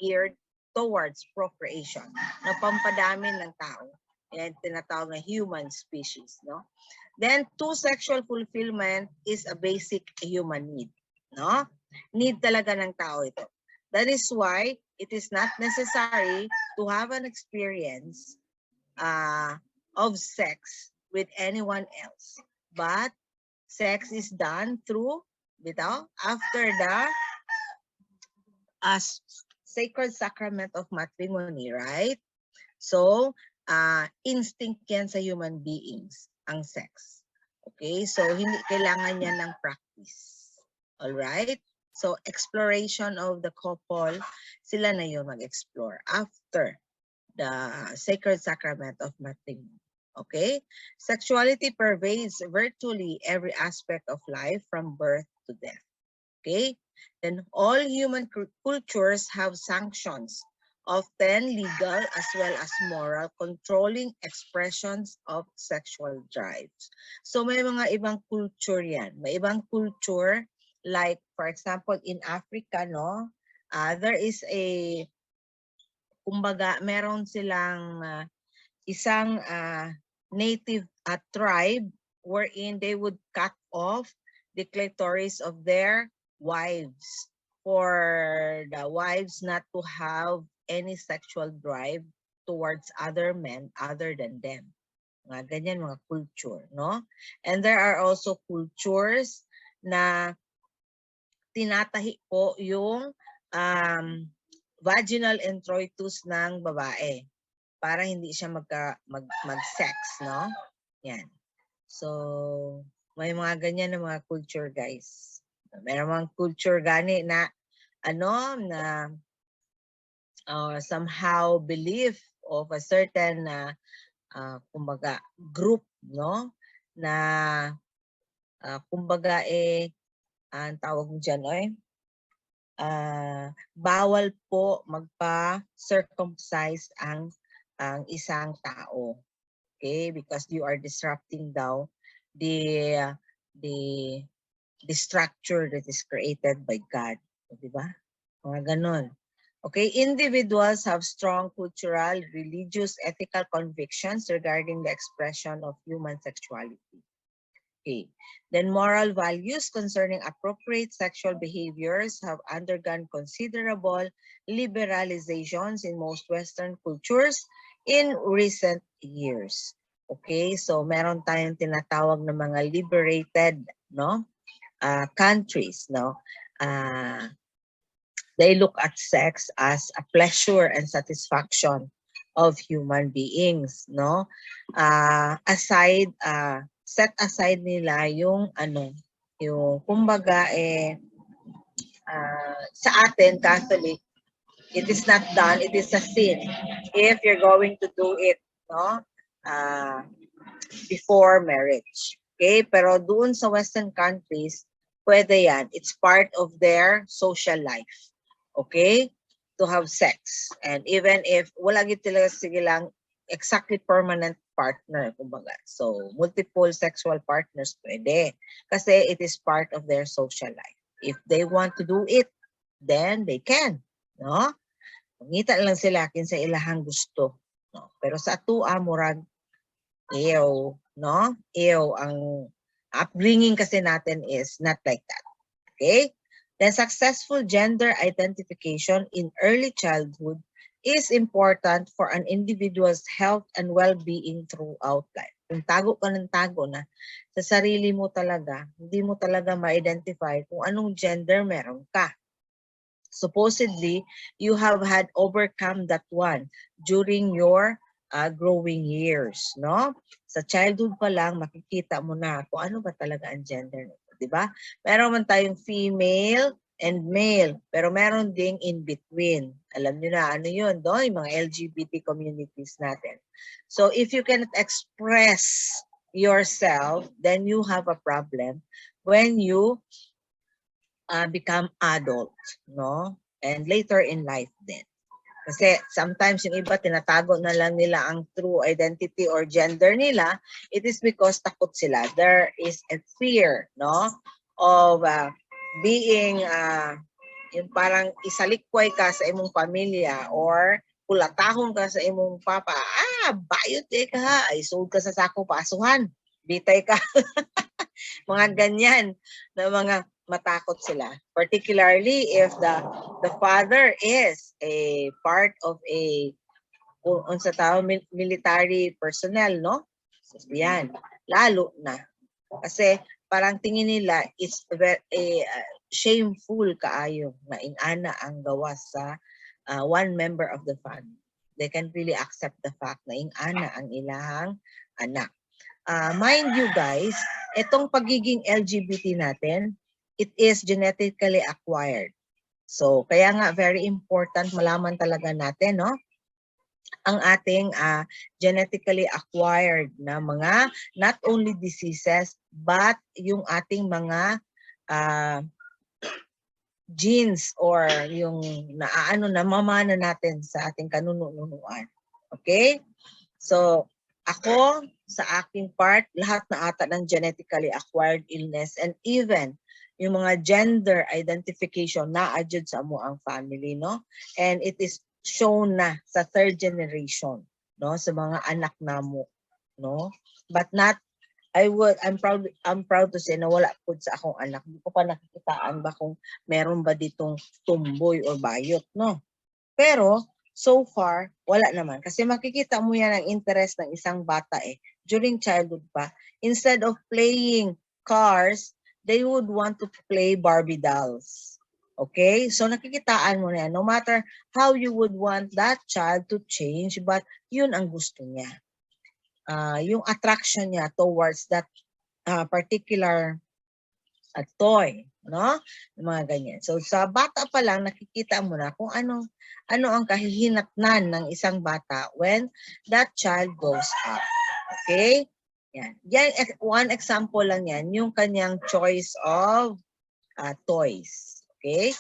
geared towards procreation, na pampadami ng tao. Yan tinatawag na human species, no? Then, sexual fulfillment is a basic human need, no? Need talaga ng tao ito. That is why it is not necessary to have an experience of sex with anyone else. But sex is done through, after the sacred sacrament of matrimony, right? So, instinct yan sa human beings, ang sex. Okay? So, hindi kailangan niya ng practice. Alright? So, exploration of the couple, sila na yun mag-explore after the sacred sacrament of matrimony. Okay? Sexuality pervades virtually every aspect of life from birth to death. Okay? Then all human cultures have sanctions, often legal as well as moral, controlling expressions of sexual drives. So may mga ibang culture yan. May ibang culture, like for example in Africa, no? There is a, kumbaga, meron silang isang native tribe wherein they would cut off the clitoris of their wives for the wives not to have any sexual drive towards other men other than them. Mga ganyan, mga culture, no? And there are also cultures na tinatahi po yung vaginal introitus ng babae para hindi siya mag-sex, no? Yan. So, may mga ganyan na mga culture, guys. Meron mga culture gani na somehow belief of a certain kumbaga group, no? Na kumbaga ang tawag mo dyan, bawal po magpa-circumcise ang isang tao. Okay? Because you are disrupting daw the structure that is created by God. Diba? Mga ganon. Okay, individuals have strong cultural, religious, ethical convictions regarding the expression of human sexuality. Okay, then moral values concerning appropriate sexual behaviors have undergone considerable liberalizations in most Western cultures in recent years. Okay, so meron tayong tinatawag na mga liberated, no, countries, no. They look at sex as a pleasure and satisfaction of human beings, no? Set aside nila yung yung kumbaga sa atin Catholic, it is not done, it is a sin if you're going to do it, no? Before marriage. Okay? Pero doon sa Western countries, pwede yan. It's part of their social life. Okay? To have sex. And even if wala gid talaga sige lang exactly permanent partner, kumbaga. So, multiple sexual partners pwede. Kasi it is part of their social life. If they want to do it, then they can. No? Pangita lang sila kinsa ilahang gusto. No? Pero sa atua, murag, ew, no? Ew, ang upbringing kasi natin is not like that. Okay? The successful gender identification in early childhood is important for an individual's health and well-being throughout life. Kung tago ka ng tago na sa sarili mo talaga, hindi mo talaga ma-identify kung anong gender meron ka. Supposedly, you have had overcome that one during your growing years, no? Sa childhood pa lang, makikita mo na kung ano ba talaga ang gender nito. Diba? Meron man tayong female and male, pero meron ding in between. Alam niyo na ano yun, do? Yung mga LGBT communities natin. So if you cannot express yourself, then you have a problem when you become adult, no? And later in life din. Kasi sometimes yung iba tinatago na lang nila ang true identity or gender nila. It is because takot sila. There is a fear, no, of being yung parang isalikway ka sa imong pamilya or kulatahon ka sa imong papa, bayot ka ha, ay sold ka sa sako paasuhan, bitay ka. Mga ganyan na mga matakot sila. Particularly if the father is a part of a unsa tao military personnel, no? So, yan, lalo na. Kasi parang tingin nila it's very shameful kaayo na inana ang gawas sa one member of the family. They can really accept the fact na inana ang ilahang anak. Mind you guys, itong pagiging LGBT natin, it is genetically acquired. So, kaya nga very important malaman talaga natin, no? Ang ating genetically acquired na mga not only diseases but yung ating mga genes or yung naaano na mamana natin sa ating kanununuan. Okay? So, ako sa aking part, lahat na ata ng genetically acquired illness and even yung mga gender identification na-adjud sa amo ang family, no? And it is shown na sa third generation, no? Sa mga anak namo, no? But not, I'm proud to say na wala po sa akong anak. Hindi ko pa nakikitaan ba kung meron ba ditong tumboy or bayot, no? Pero, so far, wala naman. Kasi makikita mo yan ang interest ng isang bata during childhood pa. Instead of playing cars, they would want to play Barbie dolls. Okay? So nakikitaan mo na yan. No matter how you would want that child to change, but yun ang gusto niya. Yung attraction niya towards that particular toy, no? Mga ganyan. So sa bata pa lang nakikita mo na kung ano ang kahihinatnan ng isang bata when that child grows up. Okay? Yan. Yan, one example lang yan, yung kanyang choice of toys. Okay?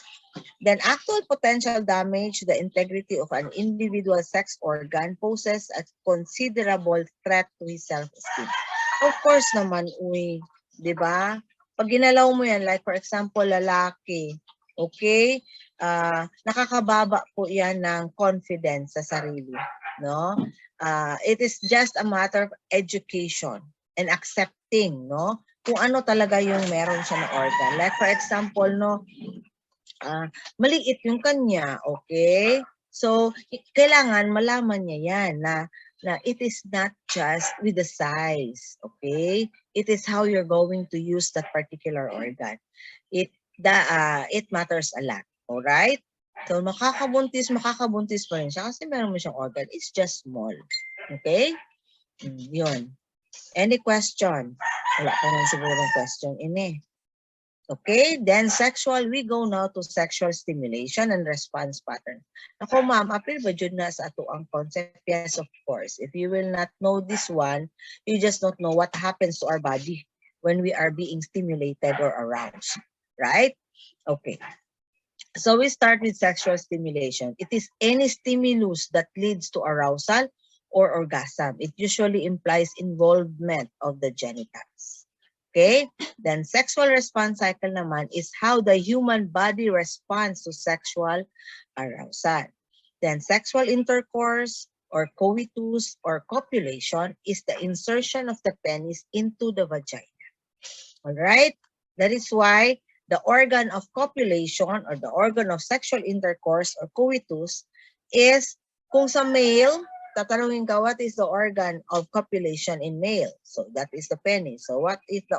Then actual potential damage to the integrity of an individual sex organ poses a considerable threat to his self-esteem. Of course naman, di ba? Pag ginalaw mo yan, like for example, lalaki, okay? Nakakababa po yan ng confidence sa sarili, no? It is just a matter of education and accepting, no? Kung ano talaga yung meron siya na organ. Like for example, no, maliit yung kanya, okay? So, kailangan malaman niya yan na it is not just with the size, okay? It is how you're going to use that particular organ. It matters a lot, all right? So, makakabuntis pa rin siya kasi meron mo siyang organ. It's just small, okay? Yun. Any question? Wala pa man sigurong question Okay, then we go now to sexual stimulation and response pattern. Ako ma'am, apil ba dyan na sa ato ang concept? Yes, of course. If you will not know this one, you just don't know what happens to our body when we are being stimulated or aroused, right? Okay. So we start with sexual stimulation. It is any stimulus that leads to arousal or orgasm. It usually implies involvement of the genitals. Okay? Then sexual response cycle naman is how the human body responds to sexual arousal. Then sexual intercourse or coitus or copulation is the insertion of the penis into the vagina. All right? That is why the organ of copulation or the organ of sexual intercourse or coitus is, kung sa male, tatanungin ka, what is the organ of copulation in male? So that is the penis. So what is the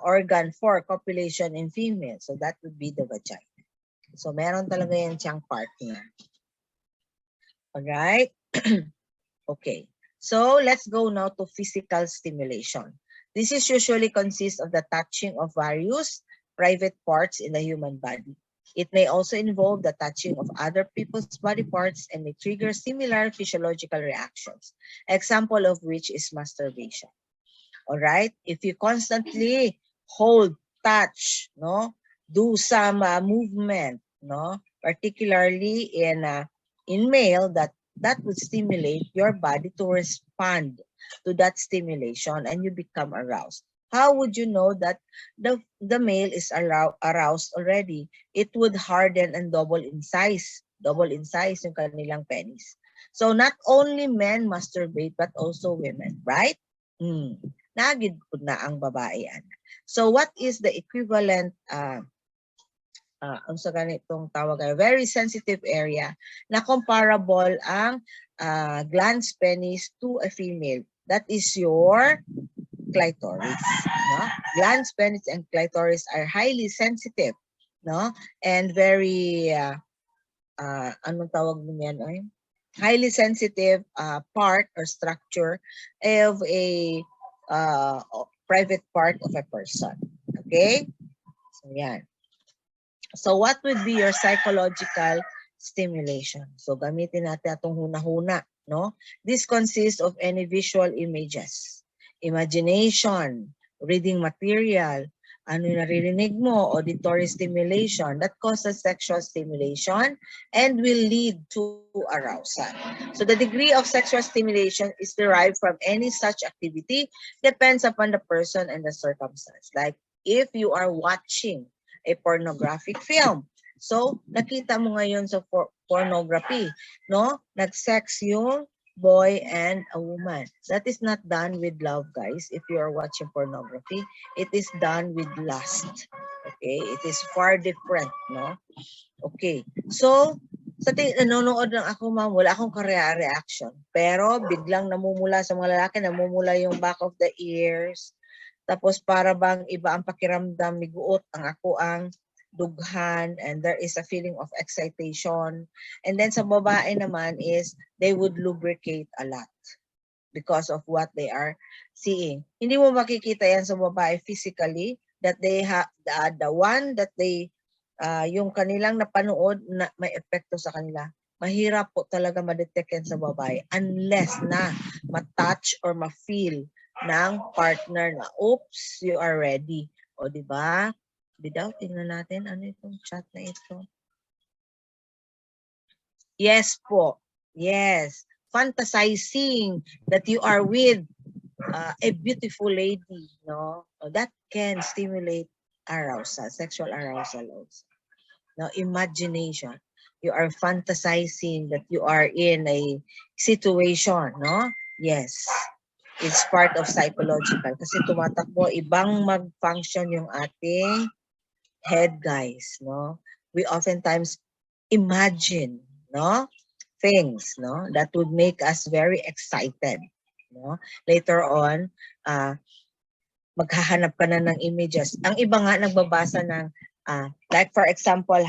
organ for copulation in female? So that would be the vagina. So meron talaga yan siyang partner. Alright? Okay. So let's go now to physical stimulation. This is usually consists of the touching of various private parts in the human body. It may also involve the touching of other people's body parts and may trigger similar physiological reactions, example of which is masturbation. All right? If you constantly hold, touch, no, do some movement, no, particularly in male, that would stimulate your body to respond to that stimulation and you become aroused. How would you know that the male is aroused already? It would harden and double in size. Double in size yung kanilang penis. So not only men masturbate but also women, right? Nagid po na ang babae. So what is the equivalent ang sa ganitong tawag ay very sensitive area na comparable ang glans penis to a female? That is your clitoris. No? Glans penis and clitoris are highly sensitive, no? And very anong tawag mo yan ay? Highly sensitive part or structure of a private part of a person. Okay? So yan. So what would be your psychological stimulation? So gamitin natin itong huna-huna, no? This consists of any visual images, imagination, reading material, ano yung naririnig mo, auditory stimulation that causes sexual stimulation and will lead to arousal. So the degree of sexual stimulation is derived from any such activity, depends upon the person and the circumstance. Like if you are watching a pornographic film. So, nakita mo ngayon sa pornography, no? Nag-sex yung boy and a woman. That is not done with love, guys. If you are watching pornography, it is done with lust. Okay? It is far different, no? Okay. So, sa nanonood lang ako, ma'am, wala akong reaction. Pero biglang namumula sa mga lalaki, namumula yung back of the ears. Tapos para bang iba ang pakiramdam, miguot ang ako ang dughan, and there is a feeling of excitation. And then sa babae naman is they would lubricate a lot because of what they are seeing. Hindi mo makikita yan sa babae physically that they have the one that they yung kanilang napanood na may epekto sa kanila. Mahirap po talaga ma-detect yan sa babae unless na ma-touch or ma-feel ng partner na, oops, you are ready. O, di ba? Bidaw, tingnan natin. Ano itong chat na ito? Yes po. Yes. Fantasizing that you are with a beautiful lady, no? That can stimulate arousal, sexual arousal also. Now, imagination. You are fantasizing that you are in a situation, no? Yes. It's part of psychological. Kasi tumatakbo, ibang mag-function yung ating head, guys, no? We oftentimes imagine, no? Things, no? That would make us very excited, no? Later on, maghahanap ka na ng images. Ang iba nga nagbabasa ng, like for example,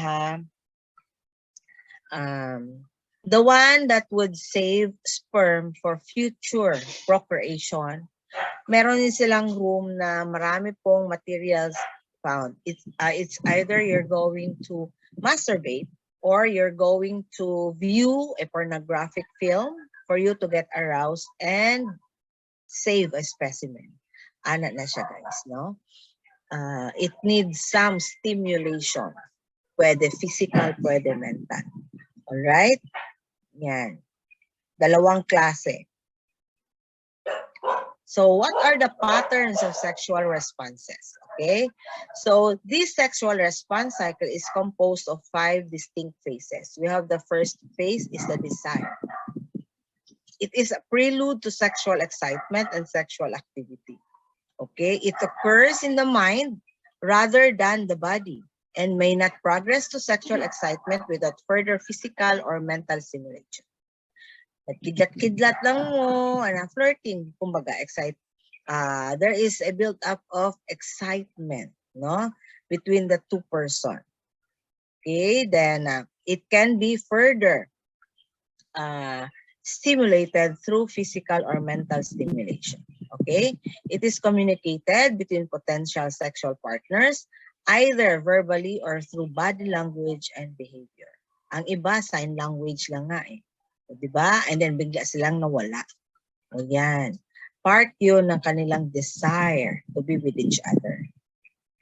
the one that would save sperm for future procreation, meron din silang room na marami pong materials found. It's either you're going to masturbate or you're going to view a pornographic film for you to get aroused and save a specimen. Ana na siya, guys, no? It needs some stimulation. Pwede physical, pwede mental. Alright? Yan. Dalawang klase. So what are the patterns of sexual responses? Okay? So this sexual response cycle is composed of 5 distinct phases. We have the first phase is the desire. It is a prelude to sexual excitement and sexual activity. Okay? It occurs in the mind rather than the body and may not progress to sexual excitement without further physical or mental stimulation. Kidlat-kidlat lang mo, flirting, kumbaga, there is a build-up of excitement, no, between the two person. Okay, then it can be further stimulated through physical or mental stimulation. Okay, it is communicated between potential sexual partners either verbally or through body language and behavior. Ang iba, sign language lang nga eh. Diba? And then bigla silang nawala. Ayan. Part yun ng kanilang desire to be with each other.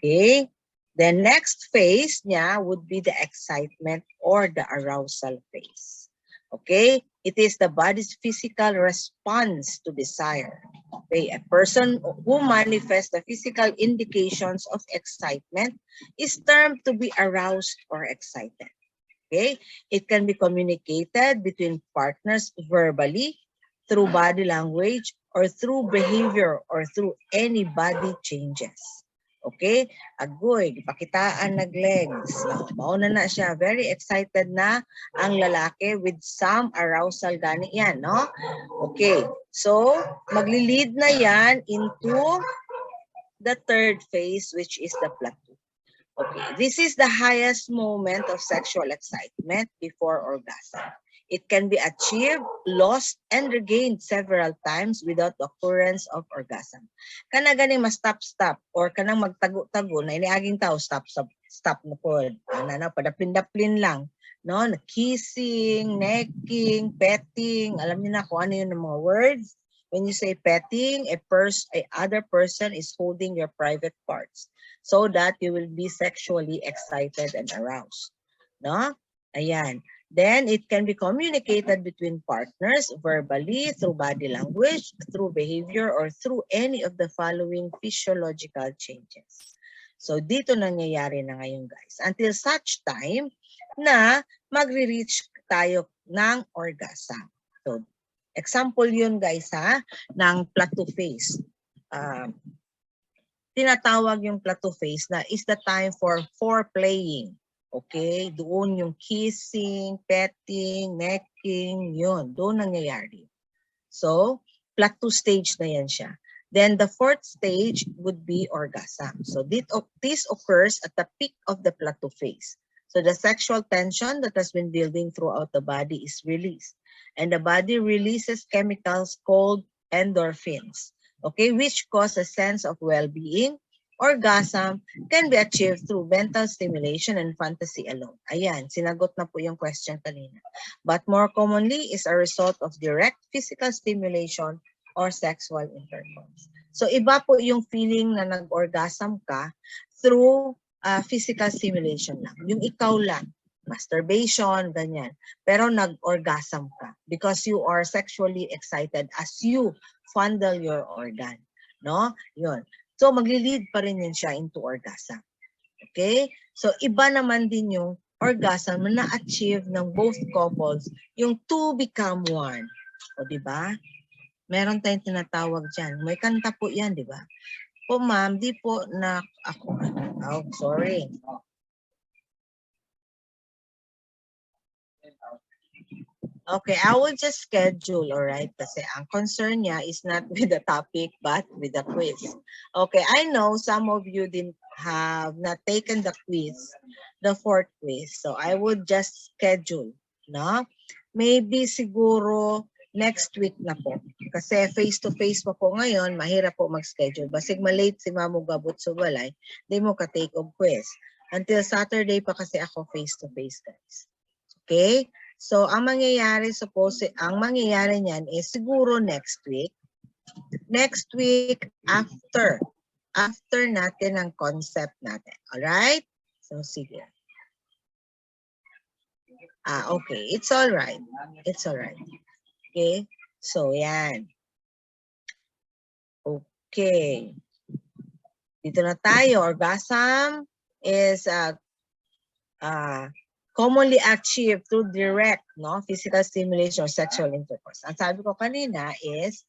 Okay? The next phase niya would be the excitement or the arousal phase. Okay? It is the body's physical response to desire. Okay, a person who manifests the physical indications of excitement is termed to be aroused or excited. Okay, it can be communicated between partners verbally, through body language, or through behavior, or through any body changes. Okay? Agoy, pakitaan naglegs. Mauna na siya. Very excited na ang lalaki with some arousal gani yan, no? Okay. So, magli-lead na yan into the third phase, which is the plateau. Okay, this is the highest moment of sexual excitement before orgasm. It can be achieved, lost, and regained several times without the occurrence of orgasm. Kana gani ma-stop-stop or kanang magtago-tago na iniaging tao, stop na po. Ano, padaplin-daplin lang. No? Kissing, necking, petting. Alam niyo na kung ano yun ng mga words. When you say petting, a other person is holding your private parts so that you will be sexually excited and aroused. No? Ayan. Then, it can be communicated between partners verbally, through body language, through behavior, or through any of the following physiological changes. So, dito nangyayari na ngayon, guys. Until such time na magre-reach tayo ng orgasm. So, example yun, guys, ha, ng plateau phase. Tinatawag yung plateau phase na is the time for foreplaying. Okay? Doon yung kissing, petting, necking, yun. Doon nangyayari. So, plateau stage na yan siya. Then the fourth stage would be orgasm. So this occurs at the peak of the plateau phase. So the sexual tension that has been building throughout the body is released. And the body releases chemicals called endorphins, okay, which cause a sense of well-being. Orgasm can be achieved through mental stimulation and fantasy alone. Ayan, sinagot na po yung question kanina. But more commonly is a result of direct physical stimulation or sexual intercourse. So iba po yung feeling na nag-orgasm ka through physical stimulation lang. Yung ikaw lang, masturbation, ganyan. Pero nag-orgasm ka because you are sexually excited as you fondle your organ. No? Yun. So, magli-lead pa rin yun siya into orgasm. Okay? So, iba naman din yung orgasm na na-achieve ng both couples, yung two become one. O, di ba? Meron tayong tinatawag dyan. May kanta po yan, di ba? Po, ma'am, di po na ako. Oh, sorry. Okay, I will just schedule, all right? Kasi ang concern niya is not with the topic, but with the quiz. Okay, I know some of you didn't have not taken the quiz, the fourth quiz. So I would just schedule, no? Maybe siguro next week na po. Kasi face-to-face pa po ngayon, mahirap po mag-schedule. Basig malate si Mamu Gabot sa balay, di mo ka-take of quiz. Until Saturday pa kasi ako face-to-face, guys. Okay? So, ang mangyayari niyan is siguro next week. Next week, after natin ang concept natin. Alright? So, sige. Okay. It's alright. It's alright. Okay? So, yan. Okay. Dito na tayo. Orgasm is commonly achieved through direct, no, physical stimulation or sexual intercourse. Ang sabi ko kanina is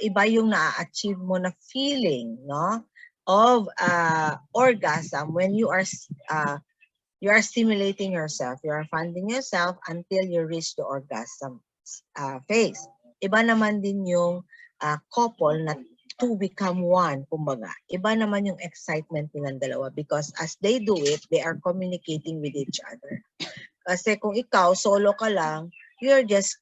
iba yung na-achieve mo na feeling, no, of orgasm when you are stimulating yourself, you are funding yourself until you reach the orgasm phase. Iba naman din yung couple na to become one, kumbaga. Iba naman yung excitement nilang dalawa because as they do it, they are communicating with each other. Kasi kung ikaw, solo ka lang, you're just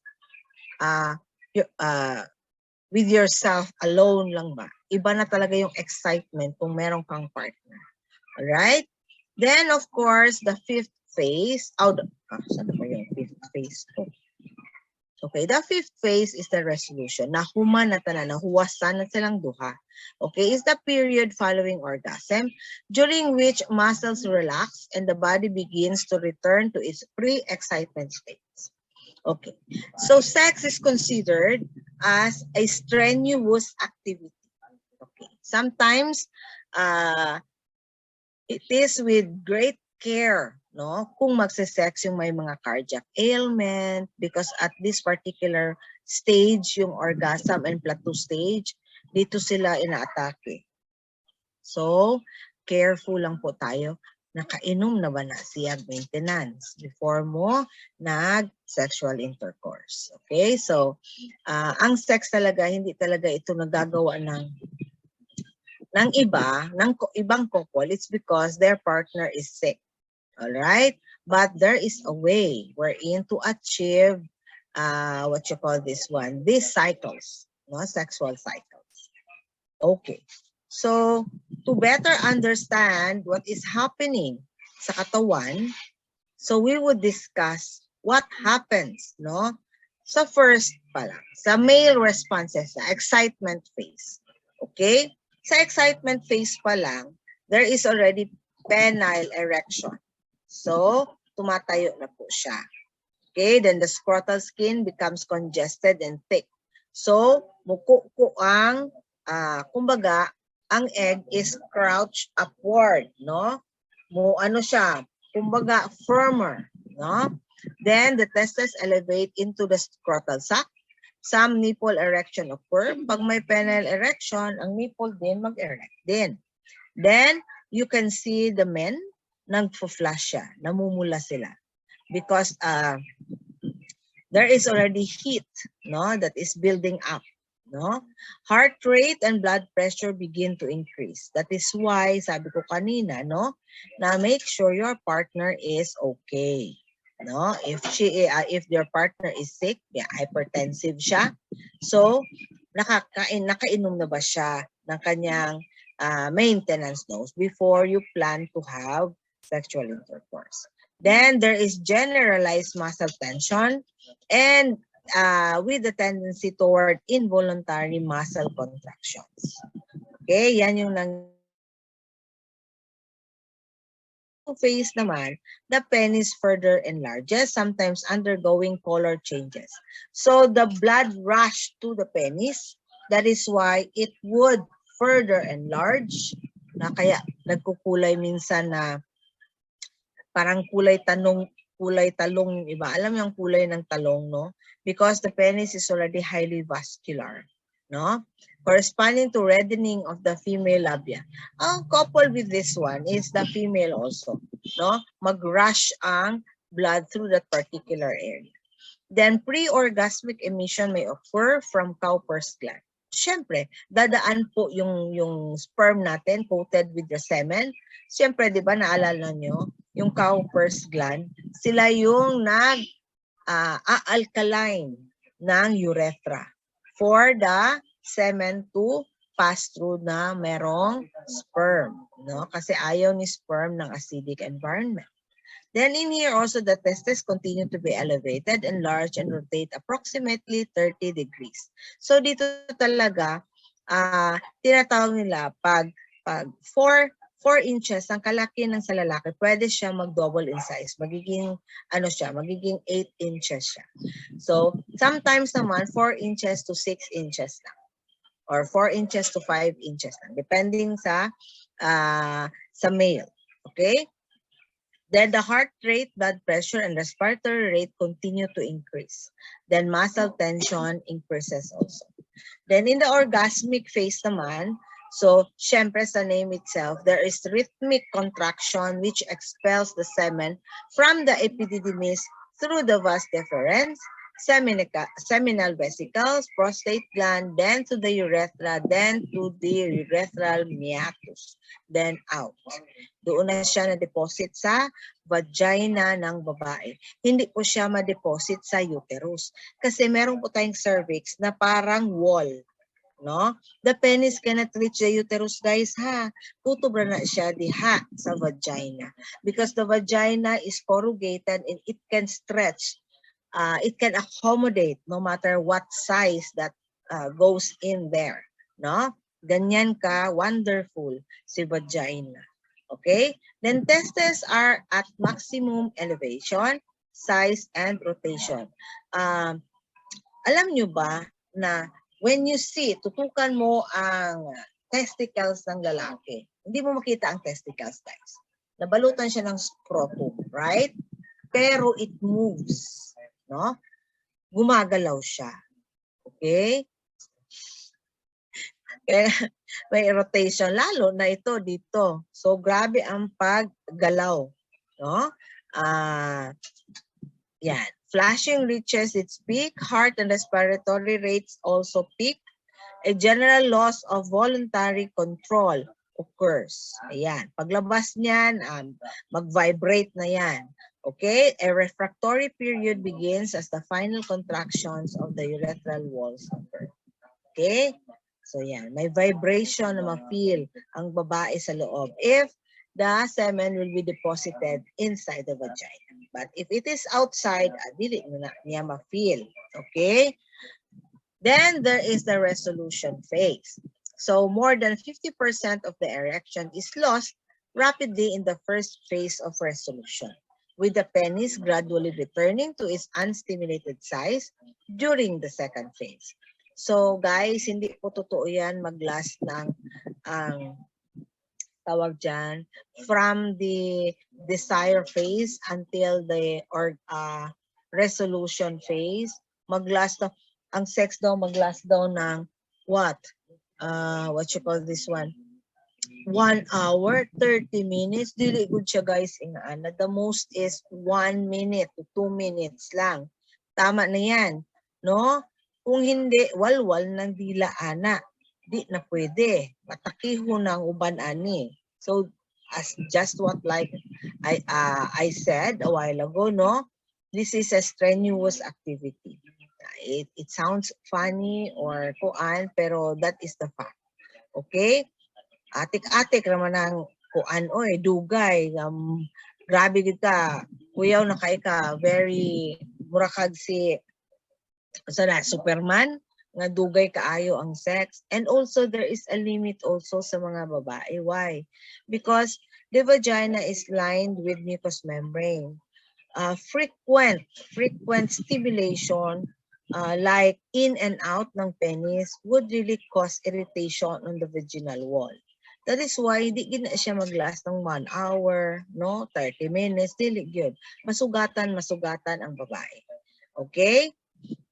with yourself alone lang ba? Iba na talaga yung excitement kung meron kang partner. Alright? Then, of course, the fifth phase, saan ba yung fifth phase? Okay, the fifth phase is the resolution. Nahuman na tanan, nahuwasan na silang duha. Okay, is the period following orgasm during which muscles relax and the body begins to return to its pre-excitement states. Okay. So sex is considered as a strenuous activity. Okay. Sometimes it is with great care, no? Kung magse-sex yung may mga cardiac ailment, because at this particular stage, yung orgasm and plateau stage, dito sila inaatake. So, careful lang po tayo. Nakainom na ba na siya maintenance before mo nag-sexual intercourse. Okay? So, ang sex talaga, hindi talaga ito nagagawa ng ibang couple. It's because their partner is sick. All right? But there is a way wherein to achieve what you call this one, these cycles, no, sexual cycles. Okay. So, to better understand what is happening sa katawan, so we would discuss what happens, no? Sa first pa lang, sa male responses, sa excitement phase. Okay? Sa excitement phase pa lang, there is already penile erection. So, tumatayo na po siya. Okay? Then the scrotal skin becomes congested and thick. So, muko ang kumbaga, ang egg is crouched upward, no? Ano siya, kumbaga, firmer, no? Then, the testes elevate into the scrotal sac. Some nipple erection occur. Pag may penile erection, ang nipple din mag-erect din. Then, you can see the men, nagpo-flash siya, namumula sila. Because there is already heat, no, that is building up. No? Heart rate and blood pressure begin to increase. That is why, sabi ko kanina, no, na make sure your partner is okay. No? If your partner is sick, hypertensive siya, so nakainom na ba siya ng kanyang maintenance dose before you plan to have sexual intercourse. Then there is generalized muscle tension and with a tendency toward involuntary muscle contractions. Okay, yan yung phase naman, the penis further enlarges, sometimes undergoing color changes. So the blood rush to the penis, that is why it would further enlarge, na kaya nagkukulay minsan na parang kulay talong yung iba. Alam yung kulay ng talong, no? Because the penis is already highly vascular, no? Corresponding to reddening of the female labia. Ang coupled with this one is the female also, no? Mag-rush ang blood through that particular area. Then pre-orgasmic emission may occur from Cowper's gland. Siyempre, dadaan po yung sperm natin coated with the semen. Siyempre, di ba naalala nyo, yung Cowper's gland, sila yung nag-alkaline ng urethra for the semen to pass through na merong sperm, no? Kasi ayaw ni sperm ng acidic environment. Then in here also the testes continue to be elevated, enlarge, and rotate approximately 30 degrees. So dito talaga, tinatawag nila pag 4 inches ang kalaki ng sa lalaki, pwede siya mag-double in size. Magiging, magiging 8 inches siya. So sometimes naman 4 inches to 6 inches lang. Or 4 inches to 5 inches lang. Depending sa male. Okay? Then the heart rate, blood pressure, and respiratory rate continue to increase. Then muscle tension increases also. Then in the orgasmic phase naman, so syempre sa name itself, there is rhythmic contraction which expels the semen from the epididymis through the vas deferens, seminal vesicles, prostate gland, then to the urethra, then to the urethral meatus, then out. Doon na siya na-deposit sa vagina ng babae. Hindi po siya ma-deposit sa uterus. Kasi meron po tayong cervix na parang wall. No? The penis cannot reach the uterus, guys, ha? Tutubra na siya diha sa vagina. Because the vagina is corrugated and it can stretch. It can accommodate no matter what size that goes in there. No? Ganyan ka wonderful si vagina. Okay? Then testes are at maximum elevation. size, and rotation. Alam nyo ba na when you see, tutukan mo ang testicles ng lalaki, hindi mo makita ang testicles, guys. Nabalutan siya ng scrotum, right? Pero it moves, no? Gumagalaw siya. Okay? Kaya may rotation, lalo na ito dito. So, grabe ang paggalaw. No? Yan. Flashing reaches its peak. Heart and respiratory rates also peak. A general loss of voluntary control occurs. Ayan. Paglabas niyan, mag-vibrate na yan. Okay? A refractory period begins as the final contractions of the urethral walls occur. Okay? So yan, may vibration na ma-feel ang babae sa loob if the semen will be deposited inside the vagina. But if it is outside, dili na niya ma-feel. Okay? Then there is the resolution phase. So more than 50% of the erection is lost rapidly in the first phase of resolution, with the penis gradually returning to its unstimulated size during the second phase. So guys, hindi po totoo yan mag-last ng tawag dyan, from the desire phase until the resolution phase. Mag-last ang sex daw mag-last daw ng what? What you call this one? 1 hour, 30 minutes. Dili good siya guys. The most is 1 minute to 2 minutes lang. Tama na yan. No? Kung hindi, walwal ng dila ana. Di na pwede. Matakiho ng uban ani. So, as just what like I said a while ago, no? This is a strenuous activity. It sounds funny or kuan, pero that is the fact. Okay? Atik-atik naman ang kuan, oy, dugay. Grabe kita. Kuyaw na kay ka. Very, murakag si Superman, nga dugay kaayo ang sex. And also, there is a limit also sa mga babae. Why? Because the vagina is lined with mucous membrane. Frequent stimulation like in and out ng penis would really cause irritation on the vaginal wall. That is why di gina siya maglast ng 1 hour, no, 30 minutes, dili gyud. Masugatan ang babae. Okay?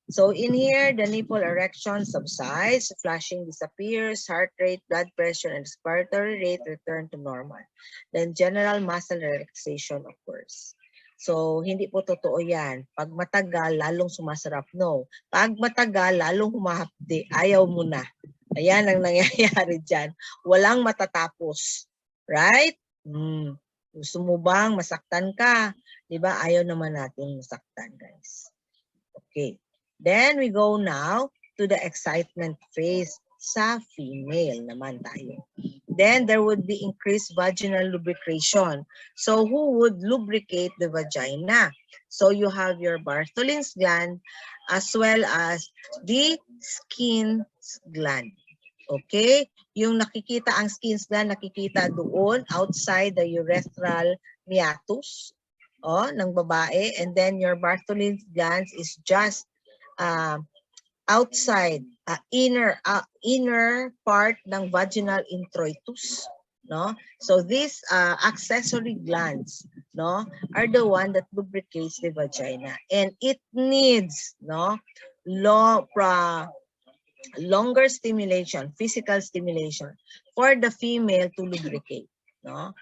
So in here, the nipple erection subsides, flushing disappears, heart rate, blood pressure, and respiratory rate return to normal. Then general muscle relaxation occurs. So, hindi po totoo yan. Pag matagal, lalong sumasarap, no. Pag matagal, lalong humahapdi, ayaw mo na. Ayan ang nangyayari dyan. Walang matatapos. Right? Gusto mo bang masaktan ka? Diba? Ayaw naman natin masaktan, guys. Okay. Then we go now to the excitement phase sa female naman tayo. Then there would be increased vaginal lubrication. So who would lubricate the vagina? So you have your Bartholin's gland as well as the skin gland. Okay? Yung nakikita ang skin gland, nakikita doon outside the urethral meatus ng babae. And then your Bartholin's glands is just outside, inner part ng vaginal introitus, no? So these accessory glands, no, are the one that lubricates the vagina, and it needs, no, longer stimulation, physical stimulation for the female to lubricate, no?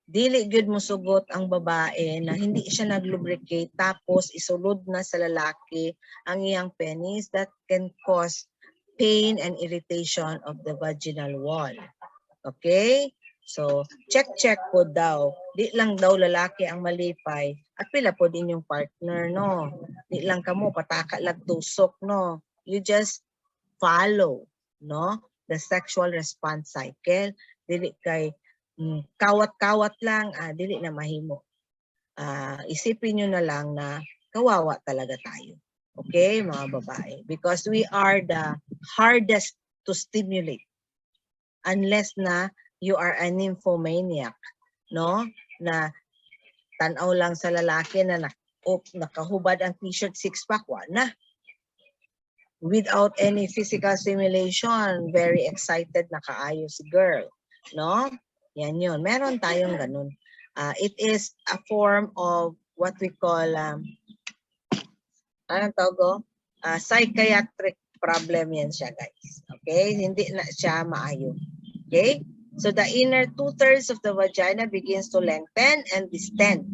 Dili gyud mo sugot ang babae na hindi siya naglubricate tapos isulod na sa lalaki ang iyang penis. That can cause pain and irritation of the vaginal wall. Okay? So, check po daw. Di lang daw lalaki ang malipay at pila po din yung partner, no? Di lang kamo pataka lag tusok, no? You just follow, no? The sexual response cycle. Dili kay kawat-kawat lang, dili na mahimo. Isipin nyo na lang na kawawa talaga tayo. Okay, mga babae? Because we are the hardest to stimulate. Unless na you are a nymphomaniac, no? Na tanaw lang sa lalaki na O nakahubad ang t-shirt, six-pack, na. Without any physical stimulation, very excited na kaayo si girl. No? Yan yun. Meron tayong ganun. It is a form of what we call, anong tawag? Psychiatric problem yan siya, guys. Okay? Hindi na siya maayo. Okay? So the inner 2/3 of the vagina begins to lengthen and distend.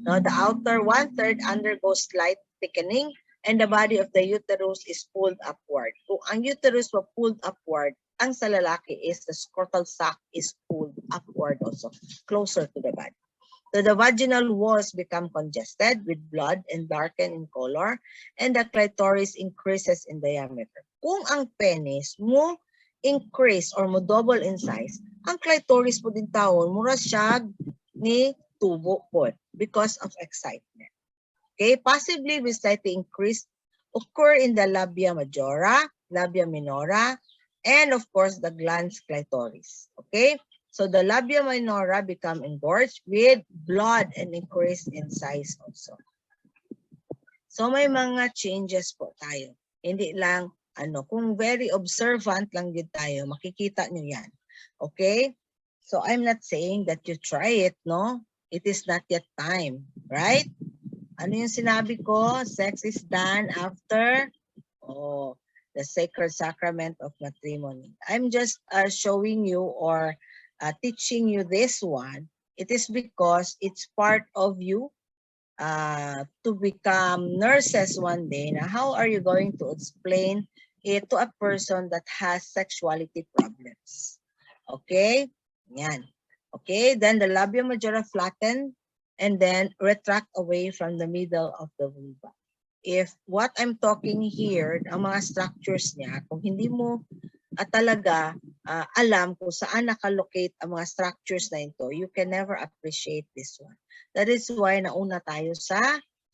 No, the outer 1/3 undergoes slight thickening and the body of the uterus is pulled upward. Kung ang uterus was pulled upward, ang sa lalaki is the scrotal sac is pulled upward also, closer to the body. So the vaginal walls become congested with blood and darken in color, and the clitoris increases in diameter. Kung ang penis mo increase or mo double in size, ang clitoris po din taon, mura siya ni tubo po because of excitement. Okay, possibly with slightly increased occur in the labia majora, labia minora, and of course the glans clitoris. Okay, so the labia minora become engorged with blood and increase in size also. So may mga changes po tayo. Hindi lang kung very observant lang din tayo, makikita nyo yan. Okay? So I'm not saying that you try it, no? It is not yet time, right? Ano yung sinabi ko? Sex is done after the sacred sacrament of matrimony. I'm just showing you or teaching you this one. It is because it's part of you to become nurses one day. Now, how are you going to explain it to a person that has sexuality problems? Okay? Yan. Okay, then the labia majora flatten and then retract away from the middle of the vulva. If what I'm talking here, ang mga structures niya, kung hindi mo talaga alam kung saan nakalocate ang mga structures na ito, you can never appreciate this one. That is why nauna tayo sa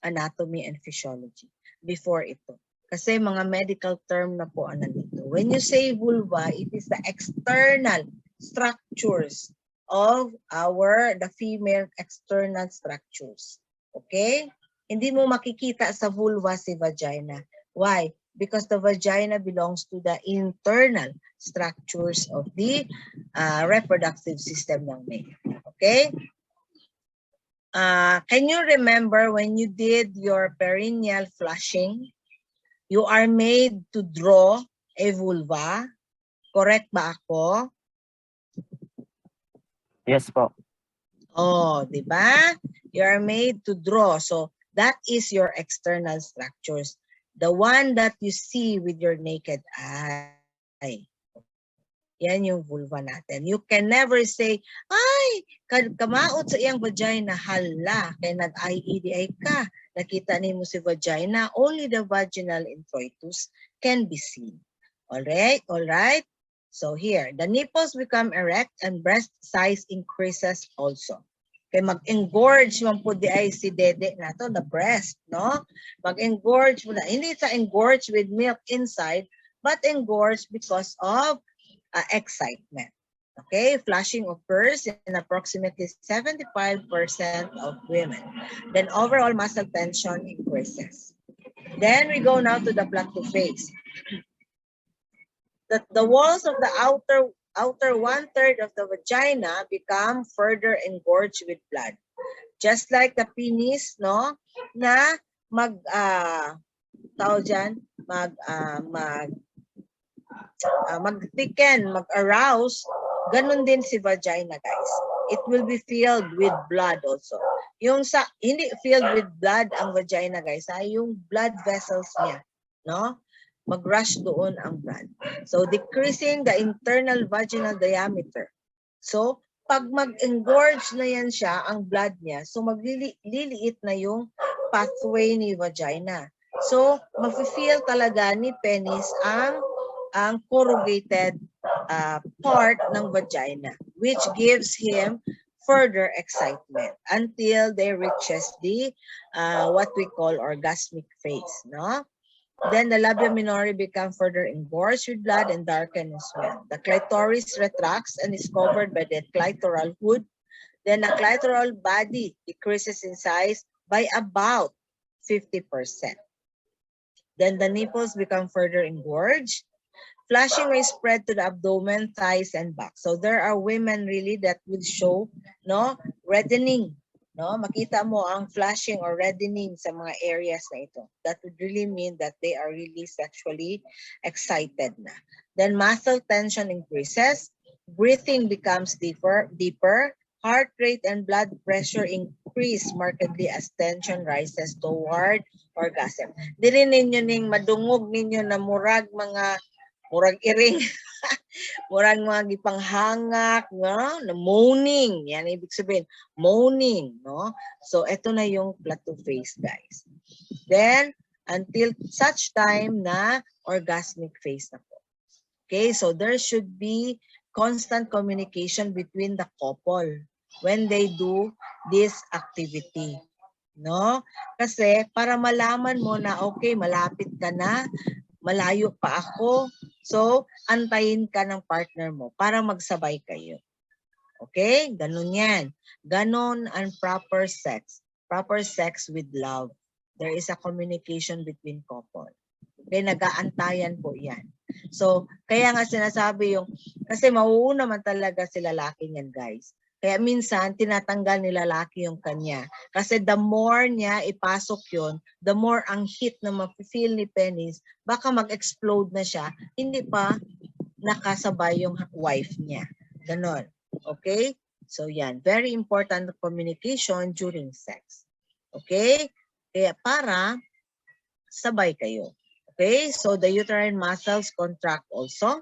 anatomy and physiology before ito. Kasi mga medical term na po ang nandito. When you say vulva, it is the external structures of the female external structures. Okay? Hindi mo makikita sa vulva si vagina. Why? Because the vagina belongs to the internal structures of the reproductive system ng male. Okay? Can you remember when you did your perineal flushing, you are made to draw a vulva? Correct ba ako? Yes po. Oh, di ba? You are made to draw. So that is your external structures. The one that you see with your naked eye. Yan yung vulva natin. You can never say, ay, kamaot sa iyang vagina, hala, kaya nag-IEDI ka. Nakita ni mo si vagina, only the vaginal introitus can be seen. Alright, alright. So here, the nipples become erect and breast size increases also. Kaya mag-engorge man po di ay si dede na to, the breast, no? Mag-engorge mo na. Hindi sa engorge with milk inside, but engorge because of excitement. Okay, flushing occurs in approximately 75% of women. Then overall muscle tension increases. Then we go now to the plateau phase. The walls of the outer 1/3 of the vagina become further engorged with blood. Just like the penis, no, na mag-thicken, mag-arouse, ganun din si vagina, guys. It will be filled with blood also. Yung hindi filled with blood ang vagina, guys, yung blood vessels niya, no? Mag-rush doon ang blood. So, decreasing the internal vaginal diameter. So, pag mag-engorge na yan siya, ang blood niya, so magliliit na yung pathway ni vagina. So, mag-feel talaga ni penis ang corrugated part ng vagina, which gives him further excitement until they reaches the what we call orgasmic phase, no? Then the labia minora become further engorged with blood and darken as well. The clitoris retracts and is covered by the clitoral hood. Then the clitoral body decreases in size by about 50%. Then the nipples become further engorged. Flushing may spread to the abdomen, thighs, and back. So there are women really that will show, no, reddening. No, makita mo ang flushing or reddening sa mga areas na ito. That would really mean that they are really sexually excited na. Then muscle tension increases. Breathing becomes deeper. Heart rate and blood pressure increase markedly as tension rises toward orgasm. Dili ninyo ning madungog ninyo na murag iring, murag mga gipanghangak, no? Na moaning. Yan ibig sabihin, moaning, no? So, ito na yung plateau phase, guys. Then, until such time na orgasmic phase na po. Okay, so there should be constant communication between the couple when they do this activity. No? Kasi para malaman mo na okay, malapit ka na, malayo pa ako. So, antayin ka ng partner mo para magsabay kayo. Okay? Ganun yan. Ganon ang proper sex. Proper sex with love. There is a communication between couple. Okay? Nag-aantayan po yan. So, kaya nga sinasabi yung, kasi mauuna man talaga si lalaki niyan, guys. Kaya minsan, tinatanggal ni lalaki yung kanya. Kasi the more niya ipasok yun, the more ang hit na mapifeel ni penis, baka mag-explode na siya, hindi pa nakasabay yung wife niya. Ganon. Okay? So, yan. Very important communication during sex. Okay? Kaya para sabay kayo. Okay? So, the uterine muscles contract also.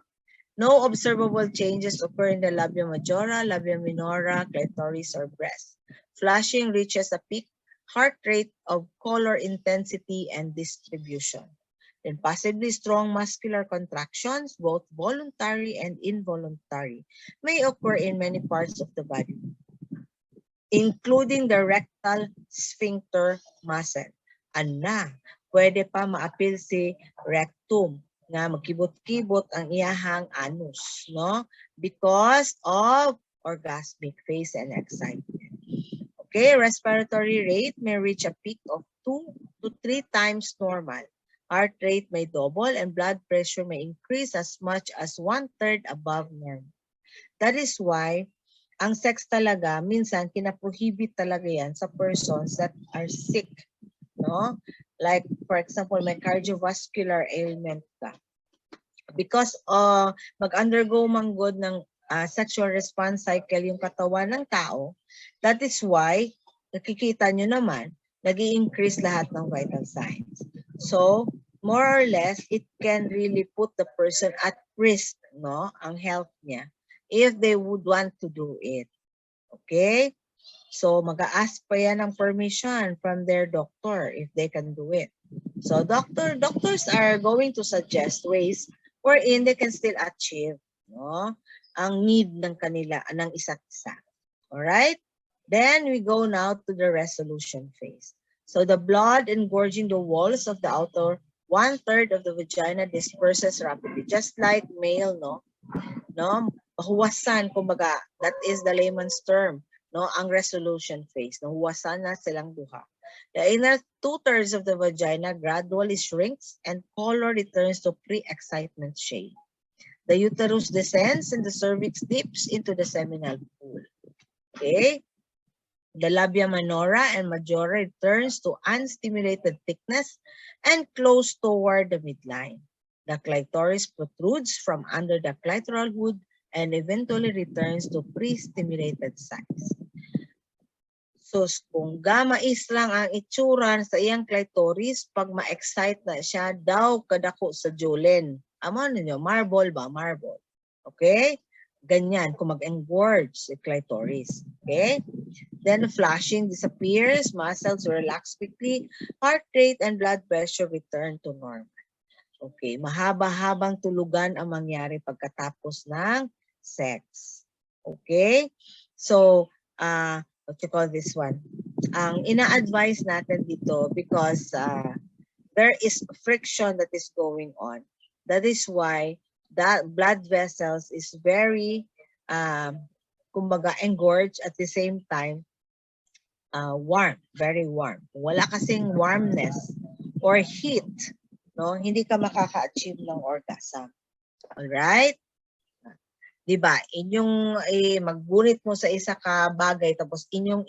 No observable changes occur in the labia majora, labia minora, clitoris, or breast. Flushing reaches a peak heart rate of color intensity and distribution. Then possibly strong muscular contractions, both voluntary and involuntary, may occur in many parts of the body, including the rectal sphincter muscle. Pwede pa maapil si rectum nga magkibot-kibot ang iyahang anus, no? Because of orgasmic phase and excitement. Okay, respiratory rate may reach a peak of 2 to 3 times normal. Heart rate may double and blood pressure may increase as much as 1/3 above normal. That is why ang sex talaga, minsan kinaprohibit talaga yan sa persons that are sick, no? Like, for example, may cardiovascular ailment ka. Because mag-undergo man good ng sexual response cycle yung katawan ng tao, that is why, nakikita nyo naman, nag-i-increase lahat ng vital signs. So, more or less, it can really put the person at risk, no? Ang health niya, if they would want to do it. Okay? So, mag-a-ask pa yan ng permission from their doctor if they can do it. So, doctors are going to suggest ways wherein they can still achieve, no, ang need ng kanila, ng isa't isa. Alright? Then, we go now to the resolution phase. So, the blood engorging the walls of the outer 1/3 of the vagina disperses rapidly, just like male, no? Huwasan, kumbaga, that is the layman's term. No, ang resolution phase. Nahuwasan na silang duha. The inner 2/3 of the vagina gradually shrinks and color returns to pre-excitement shade. The uterus descends and the cervix dips into the seminal pool. Okay? The labia minora and majora returns to unstimulated thickness and close toward the midline. The clitoris protrudes from under the clitoral hood and eventually returns to pre-stimulated size. So, kung gamais lang ang itsura sa iyang clitoris, pag ma-excite na siya, daw kadako sa Jolene. Amo ninyo, marble ba? Marble. Okay? Ganyan, kung mag-engorge si clitoris. Okay? Then, flushing disappears, muscles relax quickly, heart rate and blood pressure return to normal. Okay, mahaba-habang tulugan ang mangyari pagkatapos ng sex. Okay? So, what you call this one? Ang ina-advise natin dito because there is friction that is going on. That is why that blood vessels is very, kumbaga, engorged at the same time. warm, very warm. Kung wala kasing warmness or heat, no, hindi ka makaka-achieve ng orgasm. Alright? Diba? Inyong magbunit mo sa isa ka bagay tapos inyong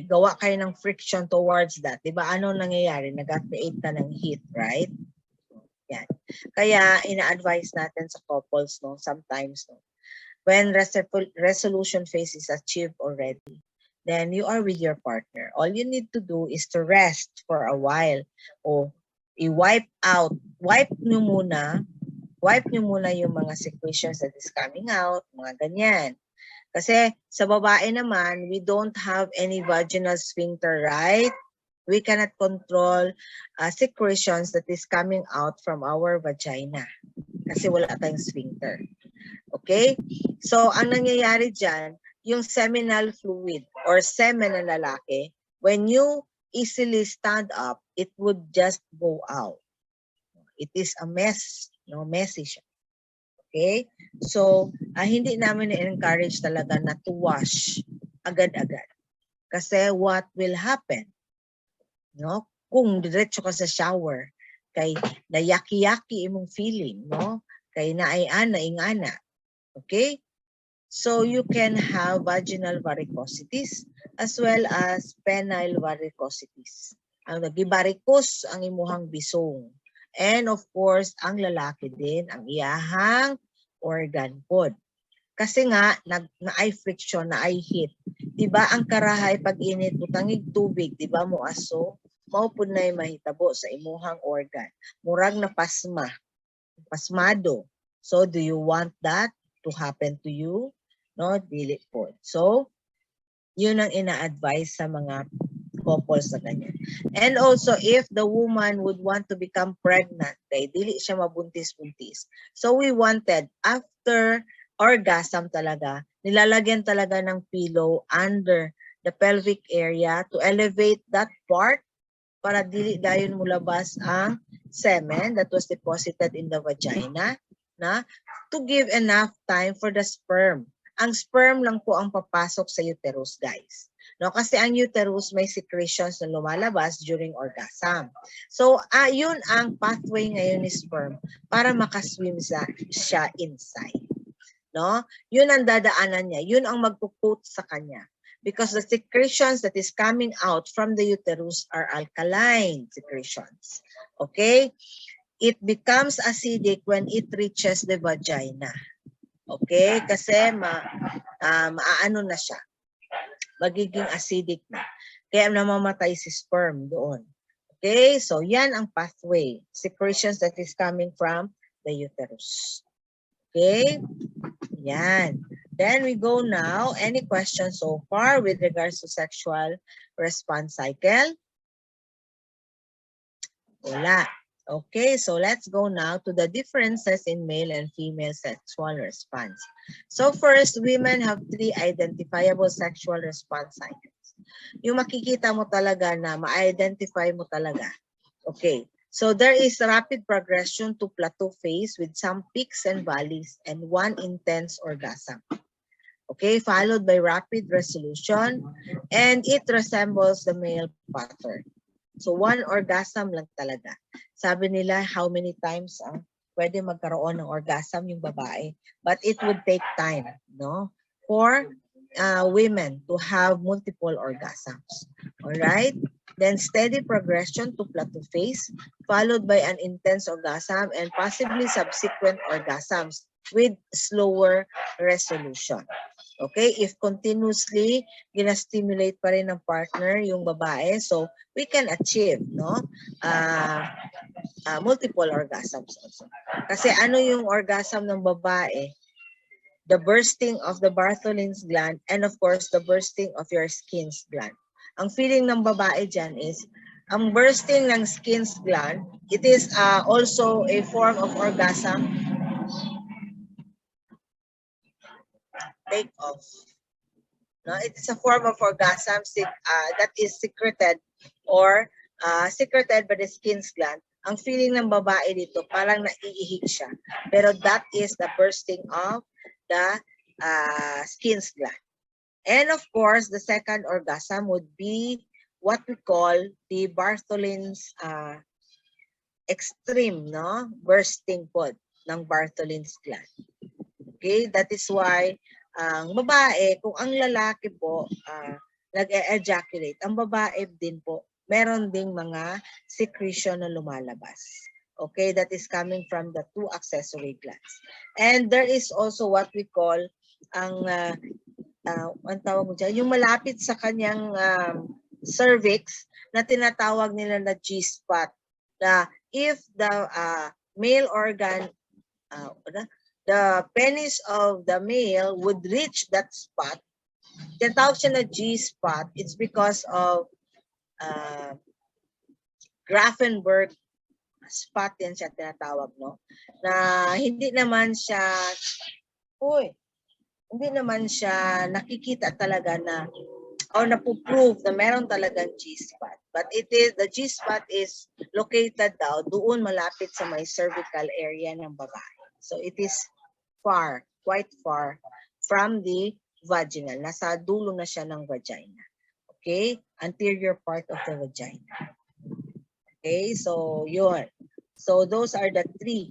gawa kayo ng friction towards that. Diba? Ano nangyayari? Nag-create ka ng heat, right? Yan. Kaya ina-advise natin sa couples, no, sometimes, no, when resolution phase is achieved already, then you are with your partner. All you need to do is to rest for a while o i-wipe nyo muna yung mga secretions that is coming out, mga ganyan. Kasi sa babae naman, we don't have any vaginal sphincter, right? We cannot control secretions that is coming out from our vagina kasi wala tayong sphincter. Okay? So, ang nangyayari dyan, yung seminal fluid or semen ng lalaki, when you easily stand up, it would just go out. It is a mess, no, messy siya. Okay? So, hindi namin na-encourage talaga na to wash agad-agad. Kasi what will happen? No? Kung diretso ka sa shower, kay nayaki-yaki imong feeling, no? Kay naay-ana, ingana. Okay? So, you can have vaginal varicosities as well as penile varicosities. Ang nagibarikos ang imuhang bisong. And of course, ang lalaki din, ang iyahang organ pod. Kasi nga, na-ay friction, na-ay heat. Diba ang karahay pag init, butangig tubig, diba mo aso, maupod na yung mahitabo sa imuhang organ. Murag na pasmado. So, do you want that to happen to you? No, dili po. So, yun ang ina-advise sa mga couples na ganyan. And also, if the woman would want to become pregnant, kaya dili siya mabuntis-buntis. So, we wanted, after orgasm talaga, nilalagyan talaga ng pillow under the pelvic area to elevate that part para dili dayon mulabas ang semen that was deposited in the vagina, na to give enough time for the sperm. Ang sperm lang po ang papasok sa uterus, guys. No, kasi ang uterus may secretions na lumalabas during orgasm. So, yun ang pathway ngayon ni sperm para makaswim siya inside. No? Yun ang dadaanan niya. Yun ang magpuput sa kanya. Because the secretions that is coming out from the uterus are alkaline secretions. Okay? It becomes acidic when it reaches the vagina. Okay? Kasi maaano na siya. Magiging acidic na. Kaya namamatay si sperm doon. Okay? So, yan ang pathway. Secretions that is coming from the uterus. Okay? Yan. Then we go now. Any questions so far with regards to sexual response cycle? Wala. Okay, so let's go now to the differences in male and female sexual response. So first, women have 3 identifiable sexual response cycles. Yung makikita mo talaga na ma-identify mo talaga. Okay, so there is rapid progression to plateau phase with some peaks and valleys and one intense orgasm. Okay, followed by rapid resolution, and it resembles the male pattern. So, one orgasm lang talaga. Sabi nila, how many times pwede magkaroon ng orgasm yung babae. But it would take time, no? For women to have multiple orgasms. Alright? Then, steady progression to plateau phase, followed by an intense orgasm and possibly subsequent orgasms with slower resolution. Okay, if continuously gina-stimulate pa rin ng partner yung babae, so we can achieve, no, multiple orgasms also. Kasi ano yung orgasm ng babae? The bursting of the Bartholin's gland and of course the bursting of your skin's gland. Ang feeling ng babae dyan is, ang bursting ng skin's gland, it is also a form of orgasm. Take off. No, it is a form of orgasm that is secreted or secreted by the skin's gland. Ang feeling ng babae dito, parang naiihig siya. Pero that is the bursting of the skin's gland. And of course, the second orgasm would be what we call the Bartholin's extreme, no? Bursting po ng Bartholin's gland. Okay, that is why ang babae, kung ang lalaki po nag-ejaculate, ang babae din po, meron ding mga secretion na lumalabas. Okay, that is coming from the two accessory glands. And there is also what we call ang ang tawag mo dyan, yung malapit sa kanyang cervix na tinatawag nila na G-spot. Na if the male organ, the penis of the male would reach that spot, tinatawag siya na G-spot, it's because of Grafenberg spot yan siya tinatawag, no? Na hindi naman siya, hindi naman siya nakikita talaga na or napuprove na meron talagang G-spot. But it is, the G-spot is located daw doon malapit sa may cervical area ng babae. So it is far, quite far from the vaginal. Nasa dulo na siya ng vagina. Okay? Anterior part of the vagina. Okay? So yun. So those are the three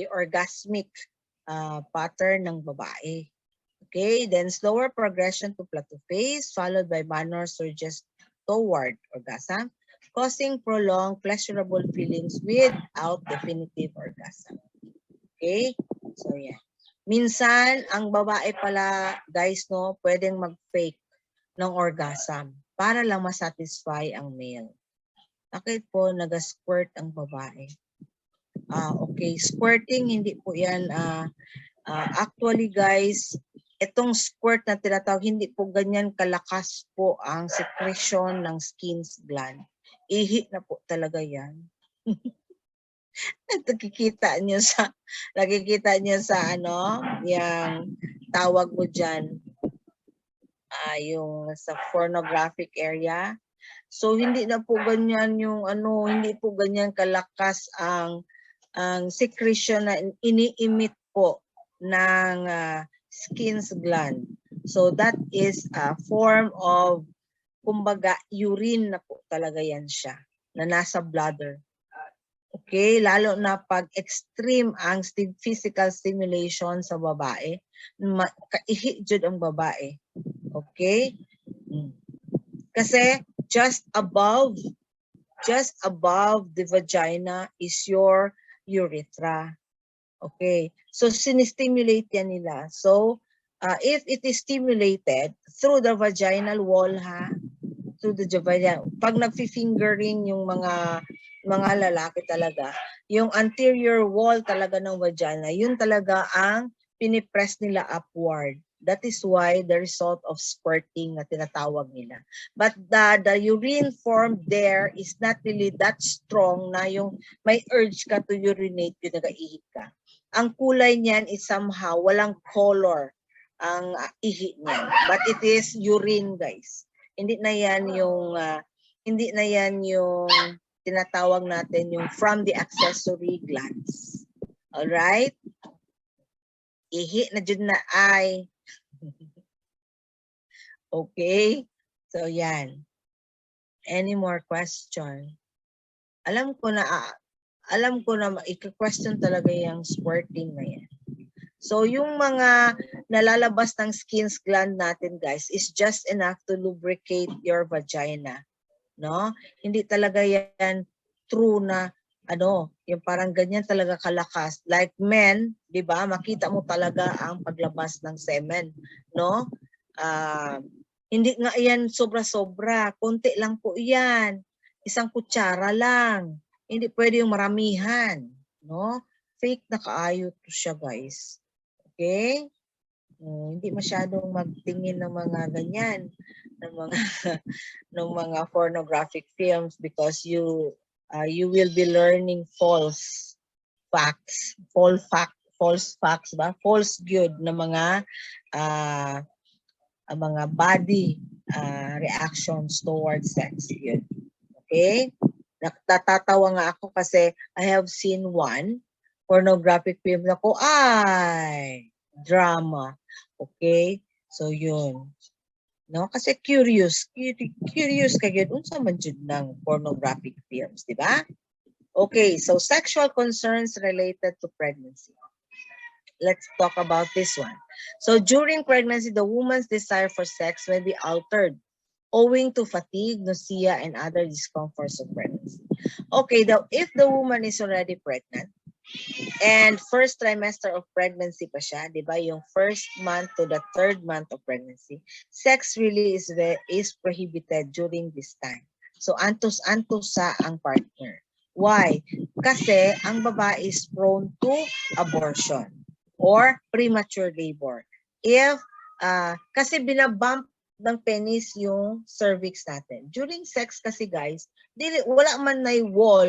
orgasmic pattern ng babae. Okay, then slower progression to plateau phase followed by minor surges toward orgasm, causing prolonged pleasurable feelings without definitive orgasm. Okay, so yeah. Minsan, ang babae pala, guys, no, pwedeng mag-fake ng orgasm para lang masatisfy ang male. Bakit po nag-squirt ang babae? Okay, squirting, hindi po yan, actually guys, itong squirt na tinatawag, hindi po ganyan kalakas po ang secretion ng skin gland. Ihi na po talaga yan. nakikita niyo sa ano, yung tawag mo dyan, yung sa pornographic area. So hindi na po ganyan yung ano, hindi po ganyan kalakas ang secretion na ini-emit po ng skin gland. So that is a form of, kumbaga, urine na po talaga yan siya, na nasa bladder. Okay, lalo na pag extreme ang physical stimulation sa babae, kaihi jud ang babae. Okay? Kasi just above the vagina is your urethra. Okay, so sinistimulate yan nila. So, if it is stimulated through the vaginal wall, through the vagina, pag nagfi-fingering yung mga lalaki talaga, yung anterior wall talaga ng vagina, yun talaga ang pinipress nila upward. That is why the result of squirting na tinatawag nila. But the urine formed there is not really that strong na yung may urge ka to urinate, yung nag-ihi ka. Ang kulay niyan is somehow walang color ang ihi niyan. But it is urine, guys. Hindi na yan yung tinatawag natin yung from the accessory glands. All right? Ihi na jud na ay. Okay? So yan. Any more question? Alam ko na i-question talaga yung squirting na yan. So yung mga nalalabas ng skin gland natin, guys, is just enough to lubricate your vagina. No? Hindi talaga yan true na yung parang ganyan talaga kalakas. Like men, 'di ba? Makita mo talaga ang paglabas ng semen, no? Hindi nga yan sobra-sobra, konti lang po yan. Isang kutsara lang. Hindi pwede yung maramihan, no? Fake na kaayo to siya, guys. Okay? Hindi masyadong magtingin ng mga ganyan, ng mga pornographic films because you will be learning false facts ba? False good na mga body reactions towards sex. Yun. Okay? Natatawa nga ako kasi I have seen one pornographic film na ko, drama. Okay? So yun. No, kasi curious ka gyud unsa man jud ng pornographic films, di ba? Okay, so sexual concerns related to pregnancy. Let's talk about this one. So during pregnancy, the woman's desire for sex may be altered owing to fatigue, nausea, and other discomforts of pregnancy. Okay, if the woman is already pregnant, and first trimester of pregnancy pa siya, di ba? Yung first month to the third month of pregnancy, sex really is prohibited during this time. So antos-antos sa ang partner. Why? Kasi ang babae is prone to abortion or premature labor. Kasi binabump ng penis yung cervix natin. During sex kasi guys, wala man na wall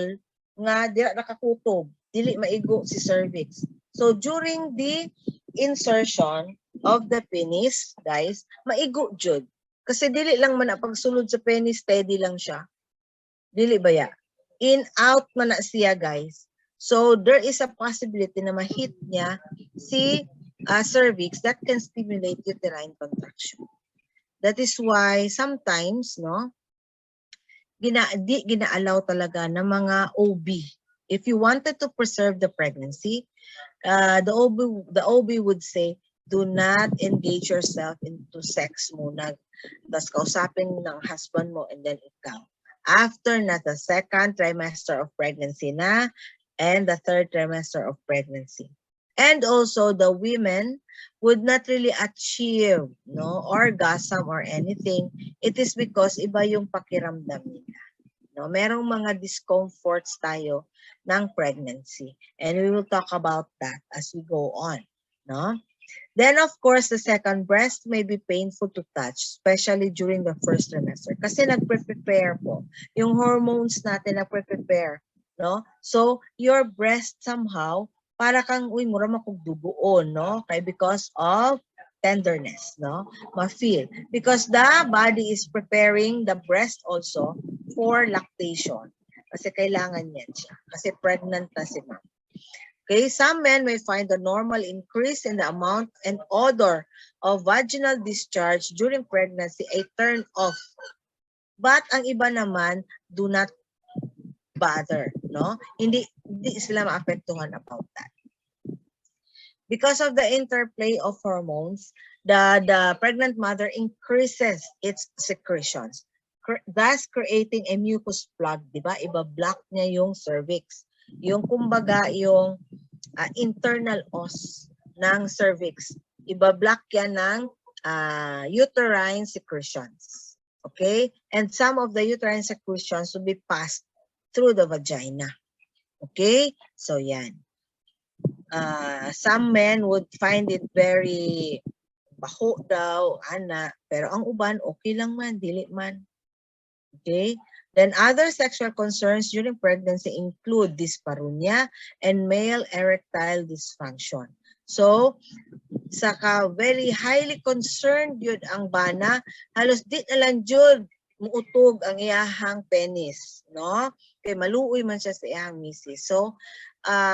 nga dira nakakutob, dili maigo si cervix. So during the insertion of the penis, guys, maigo jud. Kasi dili lang man pagsulod sa penis, steady lang siya. Dili ba ya? In out man na siya, guys. So there is a possibility na ma-hit niya si cervix that can stimulate uterine contraction. That is why sometimes, no, gina-allow talaga ng mga OB. If you wanted to preserve the pregnancy, the OB would say, do not engage yourself into sex muna. Tapos kausapin ng husband mo and then ikaw. After na the second trimester of pregnancy na and the third trimester of pregnancy. And also the women would not really achieve orgasm or anything. It is because iba yung pakiramdam nila. No, merong mga discomforts tayo ng pregnancy. And we will talk about that as we go on. No? Then of course, the second breast may be painful to touch, especially during the first trimester. Kasi nagpre-prepare po. Yung hormones natin nagpre-prepare. No? So, your breast somehow, para kang, mura makugdugoon, no? Okay, because of tenderness, no? Ma-feel. Because the body is preparing the breast also for lactation. Kasi kailangan yan siya. Kasi pregnant na si ma'am. Okay, some men may find the normal increase in the amount and odor of vaginal discharge during pregnancy a turn off. But ang iba naman do not bother, no? Hindi sila maapektuhan about that. Because of the interplay of hormones, the pregnant mother increases its secretions, thus creating a mucus plug, di ba? Iba-block niya yung cervix. Yung kumbaga, yung internal os ng cervix. Iba-block yan ng uterine secretions. Okay? And some of the uterine secretions will be passed through the vagina. Okay? So, yan. Some men would find it very baho daw, ana. Pero ang uban, okay lang man, dili man. Okay? Then other sexual concerns during pregnancy include dyspareunia and male erectile dysfunction. So, saka very highly concerned yun ang bana, halos di na lang jud muutog ang iyahang penis, no? Kay maluoy man siya sa iyahang misis. So,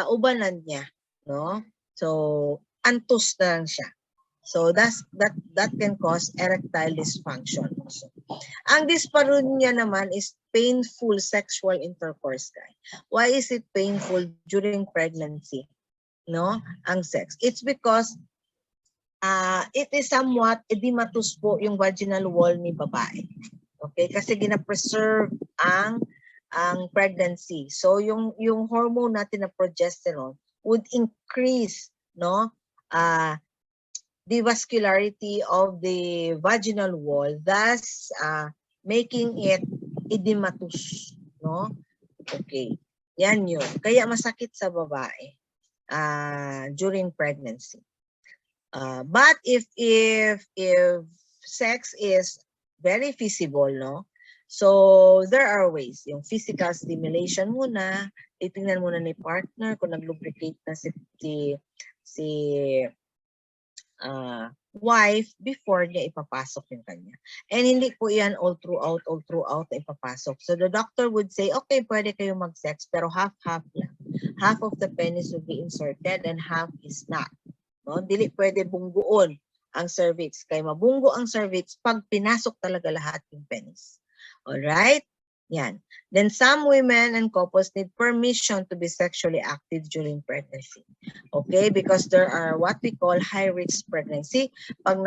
ubanan niya, no? So, antos na lang siya. So that can cause erectile dysfunction also. Ang dyspareunia naman is painful sexual intercourse, guys. Why is it painful during pregnancy? No, ang sex. It's because it is somewhat edematous po yung vaginal wall ni babae. Okay, kasi gina-preserve ang pregnancy. So yung hormone natin na progesterone would increase, no? The vascularity of the vaginal wall, thus making it edematous, no? Okay. Yan yun. Kaya masakit sa babae during pregnancy. But if sex is very feasible, no? So there are ways. Yung physical stimulation muna, titingnan muna ni partner kung nag-lubricate na si wife before niya ipapasok yung kanya. And hindi po yan all throughout na ipapasok. So the doctor would say, okay, pwede kayo mag-sex, pero half-half lang. Half of the penis will be inserted and half is not. No? Dili pwede bungguon ang cervix. Kaya mabunggo ang cervix pag pinasok talaga lahat yung penis. Alright? Yan. Then some women and couples need permission to be sexually active during pregnancy. Okay? Because there are what we call high-risk pregnancy. Pag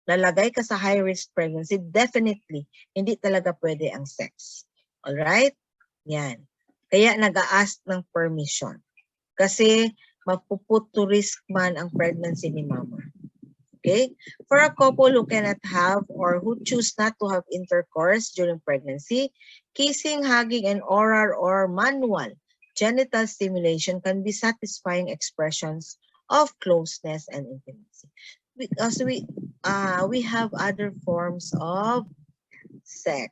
nalagay ka sa high-risk pregnancy, definitely, hindi talaga pwede ang sex. Alright? Yan. Kaya nag-a-ask ng permission. Kasi mapuput to risk man ang pregnancy ni mama. Okay? For a couple who cannot have or who choose not to have intercourse during pregnancy, kissing, hugging, and oral or manual genital stimulation can be satisfying expressions of closeness and intimacy. Because we have other forms of sex.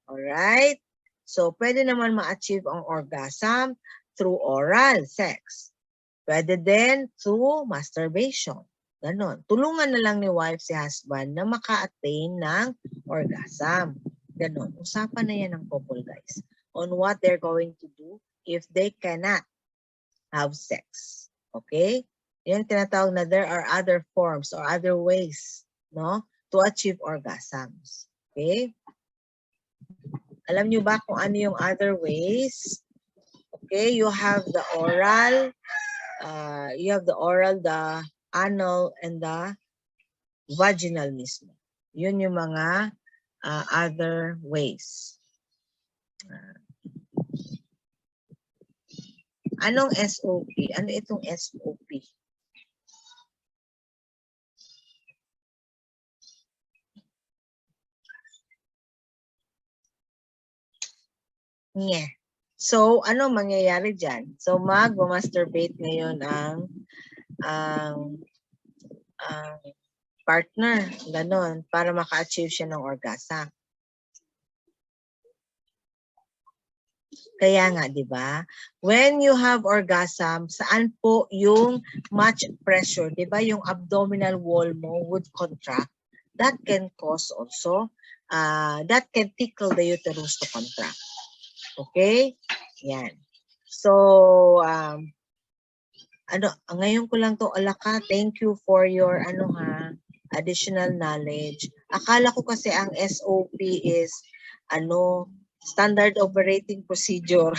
Alright? So, pwede naman ma-achieve ang orgasm through oral sex. Pwede din through masturbation. Ganon. Tulungan na lang ni wife si husband na maka-attain ng orgasm. Ganon. Usapan na yan ng couple, guys, on what they're going to do if they cannot have sex. Okay? Yan tinatawag na there are other forms or other ways, no, to achieve orgasms. Okay? Alam nyo ba kung ano yung other ways? Okay, you have the oral, the anal, and the vaginal mismo. Yun yung mga other ways. Anong SOP? Ano itong SOP? Yeah. So, ano mangyayari dyan? So, mag-masturbate ngayon ang partner, ganon, para maka-achieve siya ng orgasm. Kaya nga, di ba? When you have orgasm, saan po yung much pressure, di ba? Yung abdominal wall mo would contract. That can cause also, that can tickle the uterus to contract. Okay? Yan. So, ngayon ko lang to, Alaka, thank you for your, additional knowledge. Akala ko kasi ang SOP is, standard operating procedure.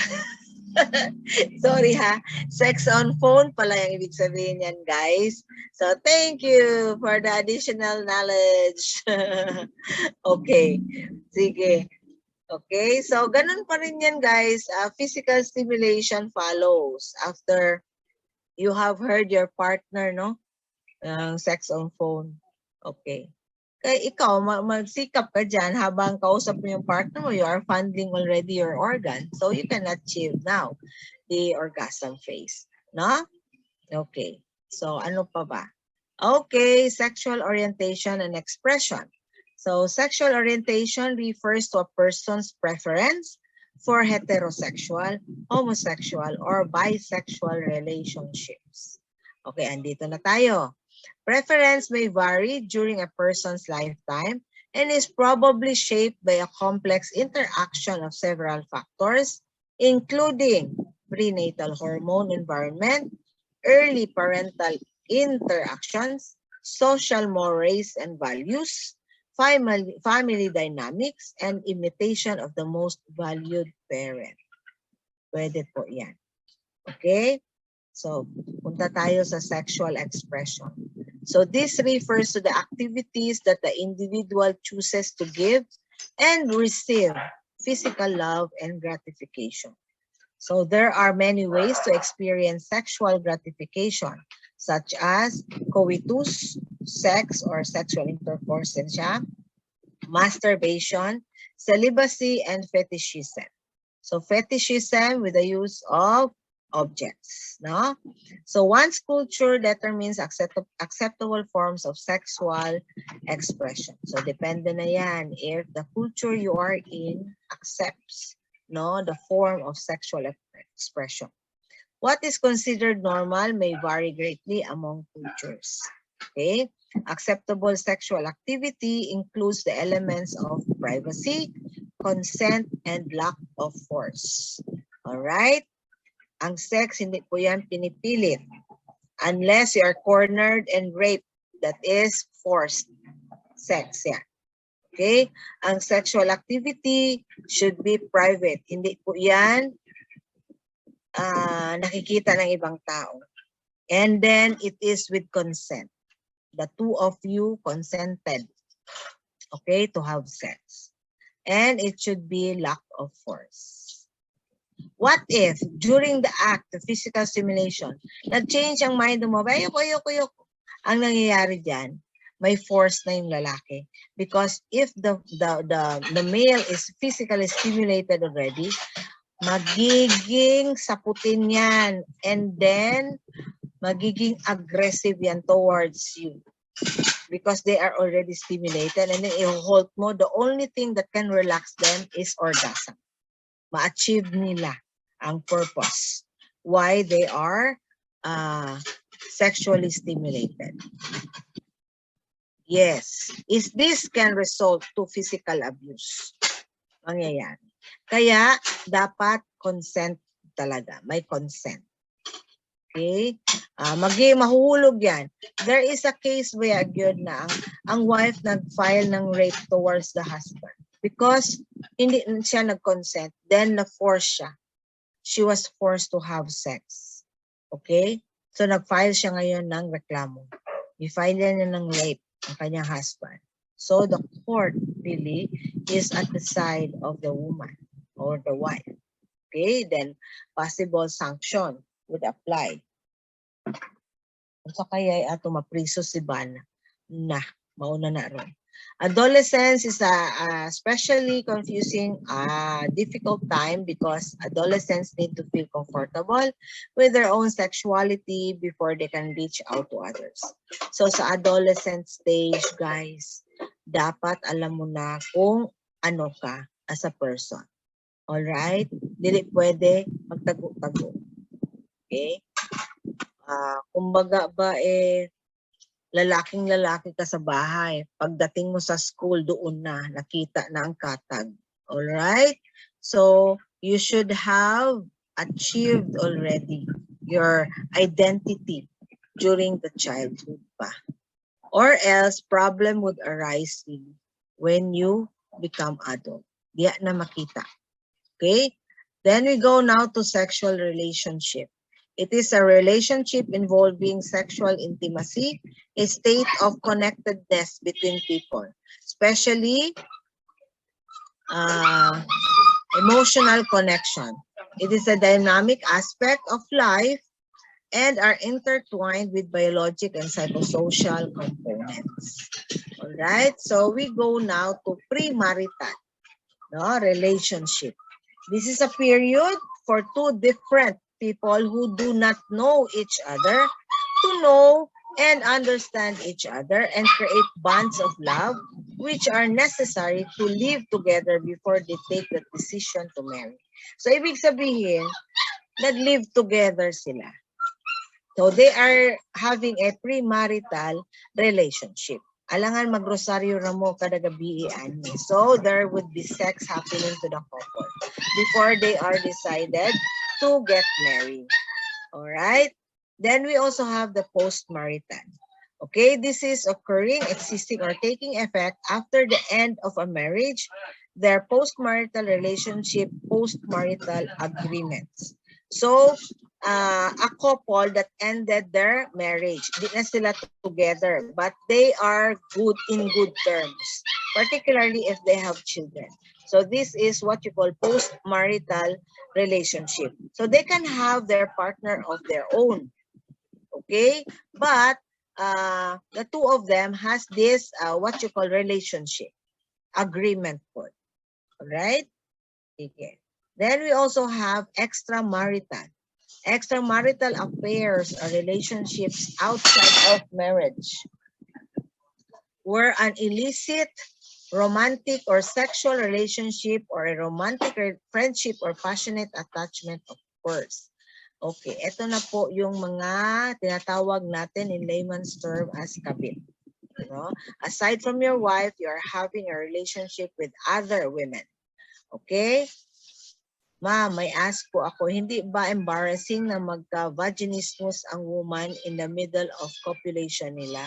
Sorry ha. Sex on phone pala yung ibig sabihin yan, guys. So, thank you for the additional knowledge. Okay. Sige. Okay. So, ganun pa rin yan, guys. Physical stimulation follows after you have heard your partner, no? Sex on phone. Okay. Kaya ikaw, magsikap ka dyan habang kausap mo yung partner mo, you are fondling already your organ. So, you can achieve now the orgasm phase. No? Okay. So, ano pa ba? Okay, sexual orientation and expression. So, sexual orientation refers to a person's preference for heterosexual, homosexual, or bisexual relationships. Okay, andito na tayo. Preference may vary during a person's lifetime and is probably shaped by a complex interaction of several factors, including prenatal hormone environment, early parental interactions, social mores and values, family dynamics, and imitation of the most valued parent. Pwede po yan. Okay? So, punta tayo sa sexual expression. So, this refers to the activities that the individual chooses to give and receive physical love and gratification. So, there are many ways to experience sexual gratification, such as coitus, sex or sexual intercourse, masturbation, celibacy, and fetishism. So, fetishism with the use of objects, no? So, one's culture determines acceptable forms of sexual expression. So, depende na yan if the culture you are in accepts, no, the form of sexual expression. What is considered normal may vary greatly among cultures. Okay? Acceptable sexual activity includes the elements of privacy, consent, and lack of force. All right? Ang sex, hindi po yan pinipilit. Unless you are cornered and raped. That is forced sex. Yeah. Okay? Ang sexual activity should be private. Hindi po yan nakikita ng ibang tao. And then it is with consent. The two of you consented, okay, to have sex. And it should be lack of force. What if during the act of physical stimulation, nag-change ang mind mo, ayoko. Ang nangyayari dyan, may force na yung lalaki. Because if the male is physically stimulated already, magiging saputin yan. And then, magiging aggressive yan towards you. Because they are already stimulated. And then, i-hold mo, the only thing that can relax them is orgasm. Ma-achieve nila ang purpose why they are sexually stimulated. Yes, is this can result to physical abuse. Mangyayari. Kaya dapat consent talaga, may consent. Okay? Mahuhulog yan. There is a case where yun na ang wife nag-file ng rape towards the husband. Because hindi siya nag-consent, then na-force siya. She was forced to have sex. Okay? So nag-file siya ngayon ng reklamo. I-file niya ng rape ang kanyang husband. So the court really is at the side of the woman or the wife. Okay? Then possible sanction would apply. So kaya ato mapriso si Bana na mauna na ron. Adolescence is a especially confusing, difficult time because adolescents need to feel comfortable with their own sexuality before they can reach out to others. So sa adolescent stage, guys, dapat alam mo na kung ano ka as a person. Alright? Dili pwede magtago-tago. Okay? Kumbaga ba lalaking-lalaki ka sa bahay. Pagdating mo sa school, doon na, nakita na ang katag. Alright? So, you should have achieved already your identity during the childhood pa. Or else, problem would arise when you become adult. Diya na makita. Okay? Then we go now to sexual relationship. It is a relationship involving sexual intimacy, a state of connectedness between people, especially emotional connection. It is a dynamic aspect of life and are intertwined with biologic and psychosocial components. All right, so we go now to premarital relationship. This is a period for two different people who do not know each other to know and understand each other and create bonds of love which are necessary to live together before they take the decision to marry. So, ibig sabihin, nag-live together sila. So, they are having a premarital relationship. Alangan magrosaryo na mo kada gabi ani. So, there would be sex happening to the couple before they are decided to get married. All right? Then we also have the post-marital. Okay, this is occurring, existing, or taking effect after the end of a marriage, their post-marital relationship, post-marital agreements. So, a couple that ended their marriage, di na sila together, but they are good in good terms, particularly if they have children. So this is what you call post-marital relationship. So they can have their partner of their own, okay? But the two of them has this what you call relationship agreement code, all right? Okay. Then we also have extramarital. Extramarital affairs are relationships outside of marriage where an illicit romantic or sexual relationship or a romantic friendship or passionate attachment occurs. Okay, ito na po yung mga tinatawag natin in layman's term as kabit. No? Aside from your wife, you are having a relationship with other women. Okay? Ma'am, may ask po ako, hindi ba embarrassing na magka-vaginismus ang woman in the middle of copulation nila?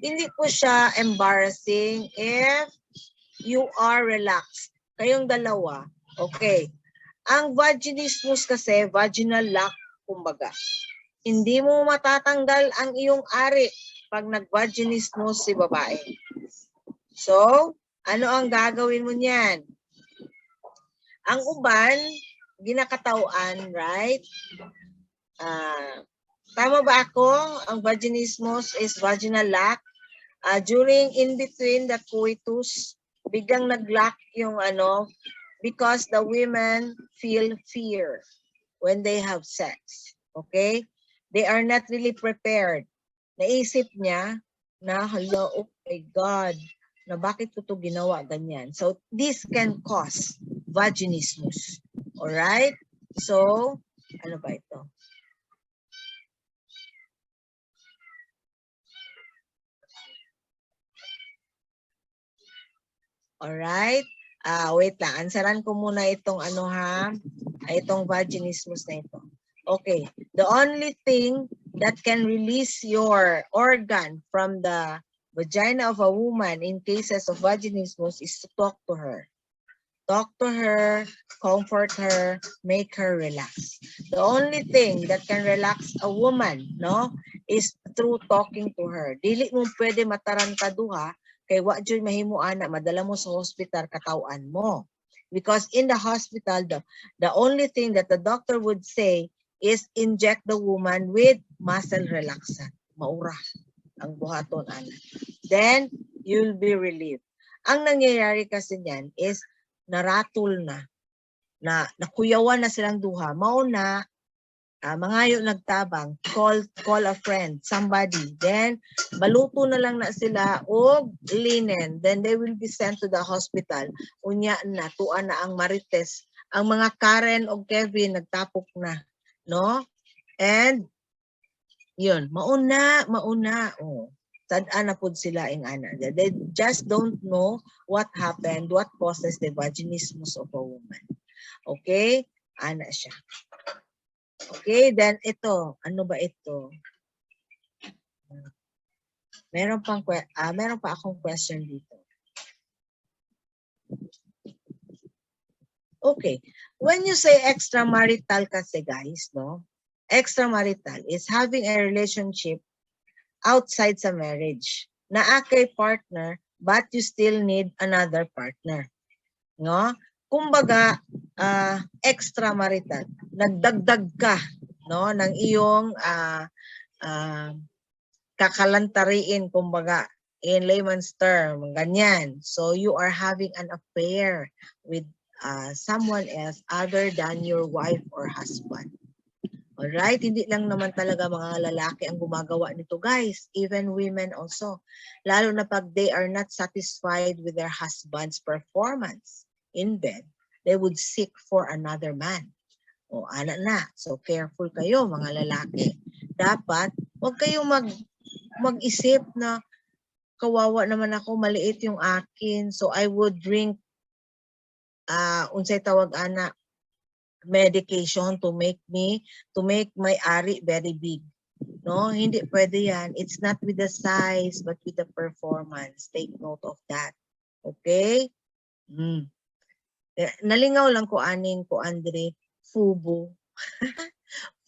Hindi po siya embarrassing if you are relaxed. Kayong dalawa. Okay. Ang vaginismus kasi, vaginal lock, kumbaga. Hindi mo matatanggal ang iyong ari pag nag-vaginismus si babae. So, ano ang gagawin mo niyan? Ang uban, ginakatawan, right? Tama ba ako? Ang vaginismus is vaginal lock. During in between the coitus, biglang nag-lock yung ano, because the women feel fear when they have sex. Okay? They are not really prepared. Naisip niya na, hello, oh my God, na bakit ko to ginawa ganyan. So, this can cause vaginismus. Alright? So, ano ba ito? Alright? Wait lang. Ansaran ko muna itong ano ha. Itong vaginismus na ito. Okay. The only thing that can release your organ from the vagina of a woman in cases of vaginismus is to talk to her. Talk to her, comfort her, make her relax. The only thing that can relax a woman, no, is through talking to her. Dili mo pwede matarantaduha kay wa joy mahimo ana madala mo sa hospital katawan mo. Because in the hospital, the only thing that the doctor would say is inject the woman with muscle relaxant. Maura ang buhaton ana. Then you'll be relieved. Ang nangyayari kasi niyan is naratol na nakuyawan na silang duha, mao na mangayo nagtabang, call a friend, somebody, then baluto na lang na sila og linen, then they will be sent to the hospital. Unya na tuan na ang marites, ang mga Karen o Kevin nagtapok na, no? And yun, mauna oh. Tad-an na pud sila ing ana. They just don't know what happened, what causes the vaginismus of a woman. Okay? Ana siya. Okay, then ito, ano ba ito? Meron pa akong question dito. Okay. When you say extramarital kasi guys, no? Extramarital is having a relationship outside sa marriage. Na kay partner, but you still need another partner. No? Kumbaga, extramarital. Nagdagdag ka, no, ng iyong kakalantariin, kumbaga, in layman's term, ganyan. So you are having an affair with someone else other than your wife or husband. Alright? Hindi lang naman talaga mga lalaki ang gumagawa nito, guys. Even women also. Lalo na pag they are not satisfied with their husband's performance in bed, they would seek for another man. O, anak na. So, careful kayo, mga lalaki. Dapat, huwag kayong mag-isip na kawawa naman ako, maliit yung akin. So, I would drink, unsay tawag anak, medication to make my ari very big. No, hindi pwede yan. It's not with the size but with the performance. Take note of that. Okay? Nalingaw lang ko aning ko Andre fubo.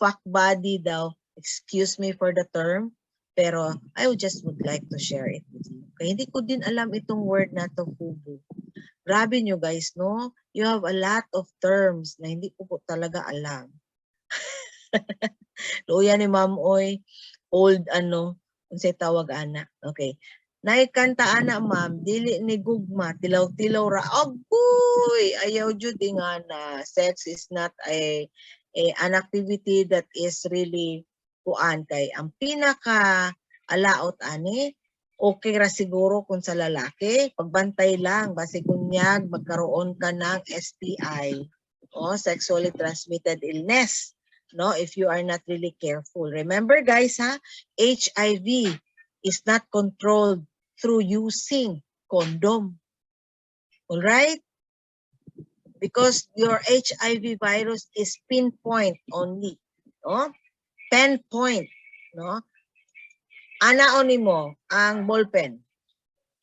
Fuck body daw. Excuse me for the term. Pero I would like to share it with you. Kaya hindi ko din alam itong word na to fubo. Grabe nyo guys, no? You have a lot of terms na hindi ko po talaga alam. Luya ni Ma'am Oy, old ano, kung say tawag ana. Okay. Naikanta ana ma'am, dili ni gugma, tilaw-tilaw ra. Agoy! Ayaw jud nga na sex is not an activity that is really kuan kay ang pinaka alaot ani okay ra siguro kung sa lalaki, pagbantay lang, base kunyag, magkaroon ka ng STI o sexually transmitted illness, no? If you are not really careful. Remember guys, ha? HIV is not controlled through using condom. Alright? Because your HIV virus is pinpoint only, no? 10 point, no? anaon nimo ang ballpen.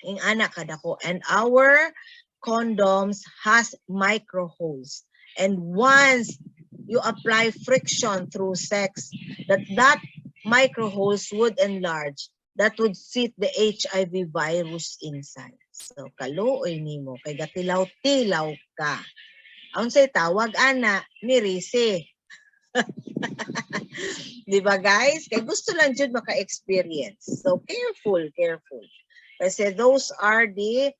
Ing ana kada ko. And our condoms has micro holes. And once you apply friction through sex, that micro holes would enlarge. That would fit the HIV virus inside. So kaluoy nimo kay gatilaw-tilaw ka. Ang say tawag ana mirisi. Di ba guys? Kaya gusto lang jud maka-experience. So careful, careful. Kasi those are the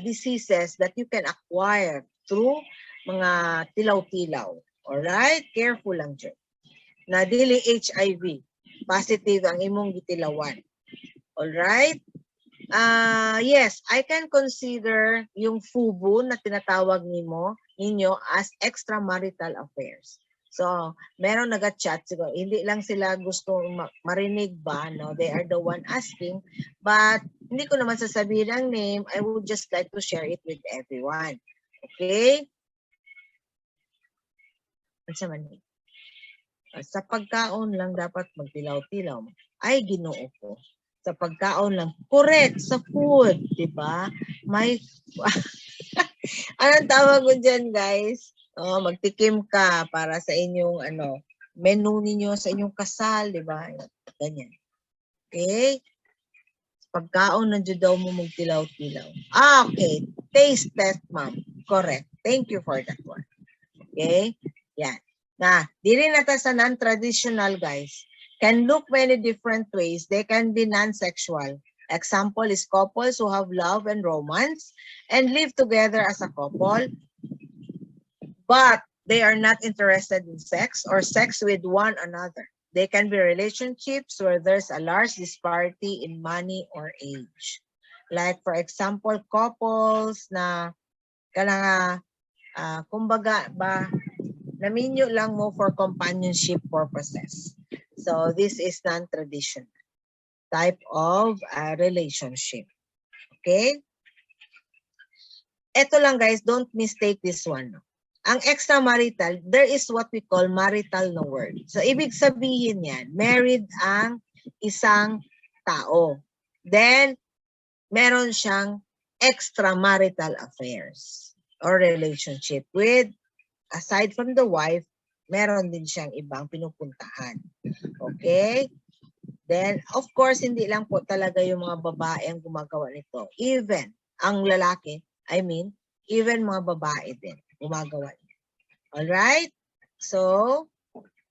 diseases that you can acquire through mga tilaw-tilaw. Alright? Careful lang jud. Na dili HIV. Positive ang imong gitilawan. Alright? Yes, I can consider yung FUBU na tinatawag ninyo as extramarital affairs. So, meron nag-chat siguro. Hindi lang sila gusto marinig ba, no? They are the one asking. But, hindi ko naman sasabihin ang name. I would just like to share it with everyone. Okay? Ano man eh? Sa pagkaon lang dapat magtilaw-tilaw. Ay, Ginoo ko. Sa pagkaon lang. Correct, sa food, di ba? May, anong tawag ko dyan, guys? Oh, magtikim ka para sa inyong, menu ninyo, sa inyong kasal, di ba? Ganyan. Okay? Pagkaon na dyan daw mo magtilaw-tilaw. Okay. Taste test, ma'am. Correct. Thank you for that one. Okay? Yan. Na, dili na ta sa non-traditional, guys. Can look many different ways. They can be non-sexual. Example is couples who have love and romance and live together as a couple, but they are not interested in sex or sex with one another. They can be relationships where there's a large disparity in money or age. Like, for example, couples na kanang kumbaga ba, naminyo lang mo for companionship purposes. So, this is non-traditional type of relationship. Okay? Ito lang guys, don't mistake this one. Ang extramarital, there is what we call marital na word. So, ibig sabihin yan, married ang isang tao. Then, meron siyang extramarital affairs or relationship with, aside from the wife, meron din siyang ibang pinupuntahan. Okay? Then, of course, hindi lang po talaga yung mga babae ang gumagawa nito. Even ang lalaki, even mga babae din gumagawa nito. Alright? So,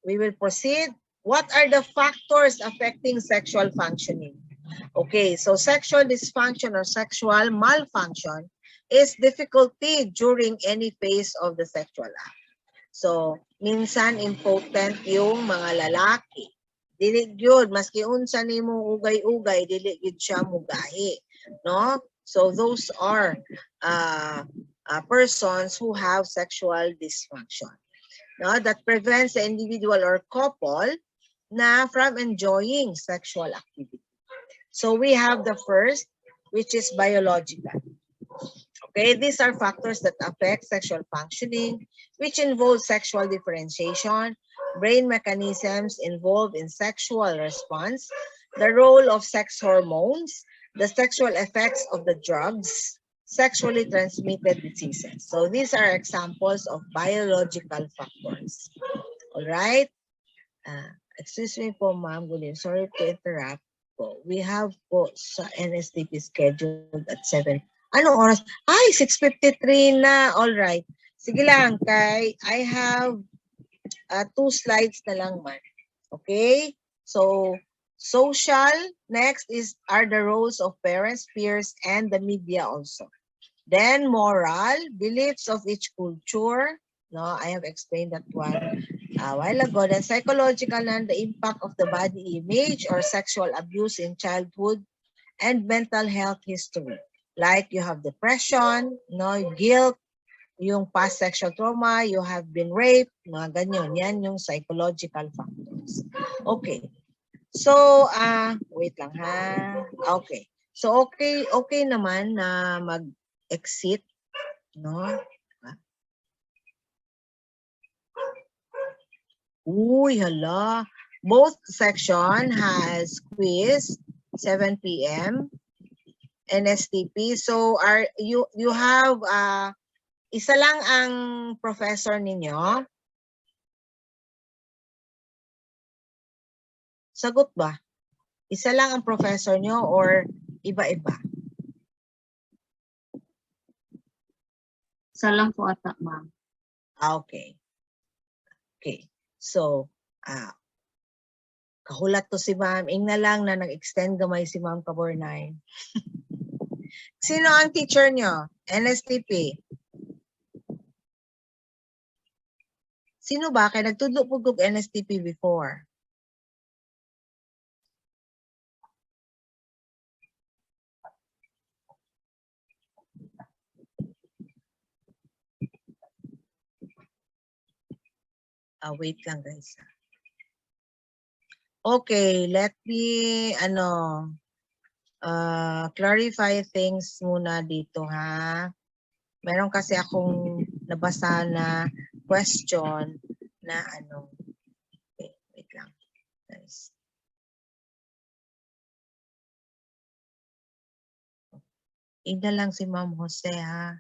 we will proceed. What are the factors affecting sexual functioning? Okay, so sexual dysfunction or sexual malfunction is difficulty during any phase of the sexual act. So, minsan impotent yung mga lalaki. Dili gyud maski unsa nimo ugay-ugay, dili gyud siya mugahi, no? So those are persons who have sexual dysfunction, no? That prevents the individual or couple na from enjoying sexual activity. So we have the first, which is biological. Okay, these are factors that affect sexual functioning, which involve sexual differentiation, brain mechanisms involved in sexual response, the role of sex hormones, the sexual effects of the drugs, sexually transmitted diseases. So these are examples of biological factors. All right? Excuse me po, Ma'am Gulin. Sorry to interrupt po. We have po sa NSTP scheduled at 7. Anong oras? Ay, 6:53 na. All right. Sige lang, kay I have 2 slides na lang man. Okay? So, social, next are the roles of parents, peers, and the media also. Then, moral, beliefs of each culture. No, I have explained that one a while ago. Then, psychological and the impact of the body image or sexual abuse in childhood and mental health history. Like you have depression, no, guilt, yung past sexual trauma, you have been raped, mga ganyan. Yan yung psychological factors. Okay. So, wait lang ha. Okay. So, okay naman na mag-exit, no? Uy, hala. Both section has quiz, 7 p.m. NSTP. So you have isa lang ang professor ninyo? Sagot ba? Isa lang ang professor nyo or iba-iba? Isa lang po ata, ma'am. Okay. Okay. So, kahulat to si Ma'am. Ing na lang na nag-extend gamay si Ma'am Cabornay. Sino ang teacher nyo? NSTP. Sino ba? Kaya nagtudlo po kog NSTP before. Wait lang guys. Okay, let me clarify things muna dito ha. Meron kasi akong nabasa na question na okay, wait lang guys. Ina lang si Ma'am Jose ha.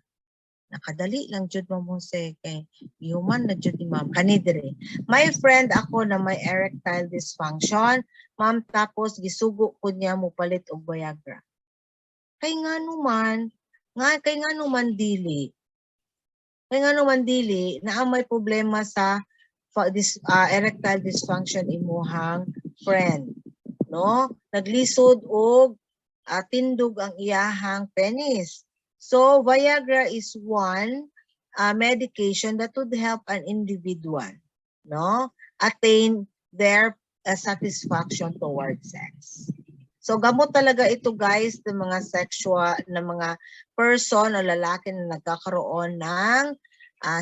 Nakadali lang jud Ma'am Jose kay human na jud ni Ma'am kanidre. My friend ako na may erectile dysfunction, Ma'am, tapos gisugo ko niya mo palit og Viagra. Kay ngano man dili. Kay ngano man dili na ang may problema sa erectile dysfunction imuhang friend, no? Naglisod og tindog ang iyahang penis. So, Viagra is one medication that would help an individual, no, attain their satisfaction towards sex. So, gamot talaga ito guys ng mga sexual, ng mga person o lalaki na nagkakaroon ng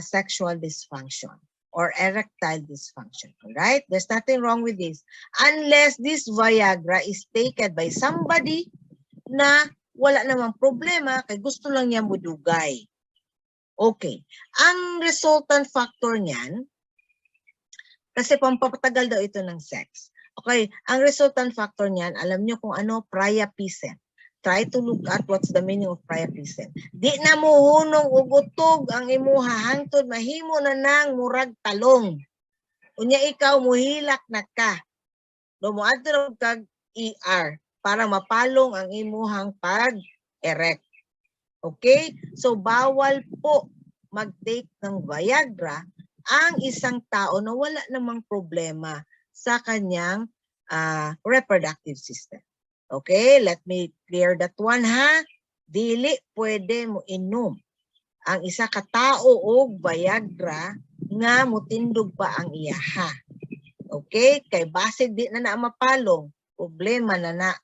sexual dysfunction or erectile dysfunction. Alright? There's nothing wrong with this. Unless this Viagra is taken by somebody na wala namang problema, kay gusto lang niya mudugay. Okay. Ang resultant factor niyan, kasi pampapatagal daw ito ng sex. Okay. Ang resultant factor niyan, alam niyo kung ano? Priapism. Try to look at what's the meaning of priapism. Di na mo hunong ugutog ang imuha hangtod mahimo na nang murag talong. Unya ikaw muhilak na ka. Dumuadto kag ER para mapalong ang imuhang pag-erect. Okay? So, bawal po mag-take ng Viagra ang isang tao na wala namang problema sa kanyang reproductive system. Okay? Let me clear that one ha. Dili pwede mo inom ang isa ka tao og Viagra nga mutindog pa ang iyaha. Okay? Kay base di na mapalong, problema na.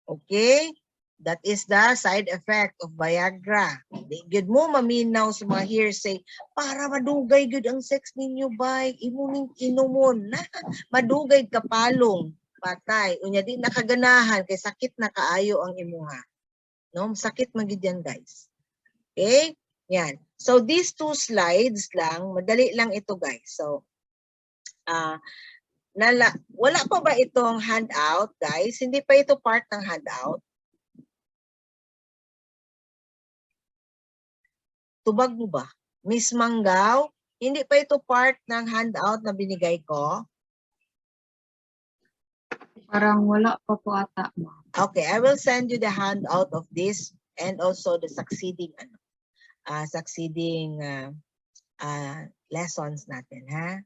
Okay? That is the side effect of Viagra. Di gyud mo maminaw sa mga hearsay para madugay gyud ang sex ninyo bay, imuning inumon na madugay kapalong, patay. Unya di nakaganahan kay sakit na kaayo ang imuha. No, sakit man gyud yan, guys. Okay? Yan. So these two slides lang, madali lang ito, guys. So wala pa ba itong handout, guys? Hindi pa ito part ng handout. Tubag mo ba? Miss Manggaw, hindi pa ito part ng handout na binigay ko? Parang wala pa po ata, ma'am. Okay, I will send you the handout of this and also the succeeding lessons natin, ha?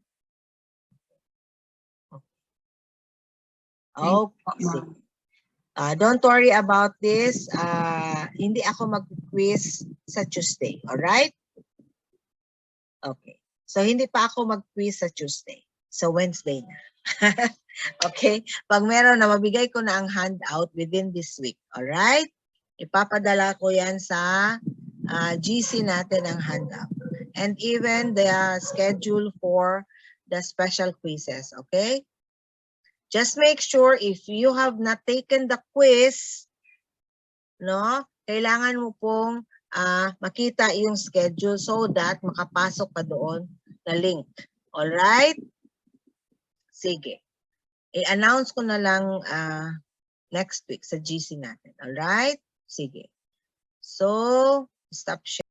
Okay. Don't worry about this. Hindi ako mag-quiz sa Tuesday. Alright? Okay. So, hindi pa ako mag-quiz sa Tuesday. So, Wednesday na. Okay? Pag meron na, mabigay ko na ang handout within this week. Alright? Ipapadala ko yan sa GC natin ang handout. And even the schedule for the special quizzes. Okay? Just make sure if you have not taken the quiz, no, kailangan mo pong makita yung schedule so that makapasok ka doon na link. Alright? Sige. I-announce ko na lang next week sa GC natin. Alright? Sige. So, stop sharing.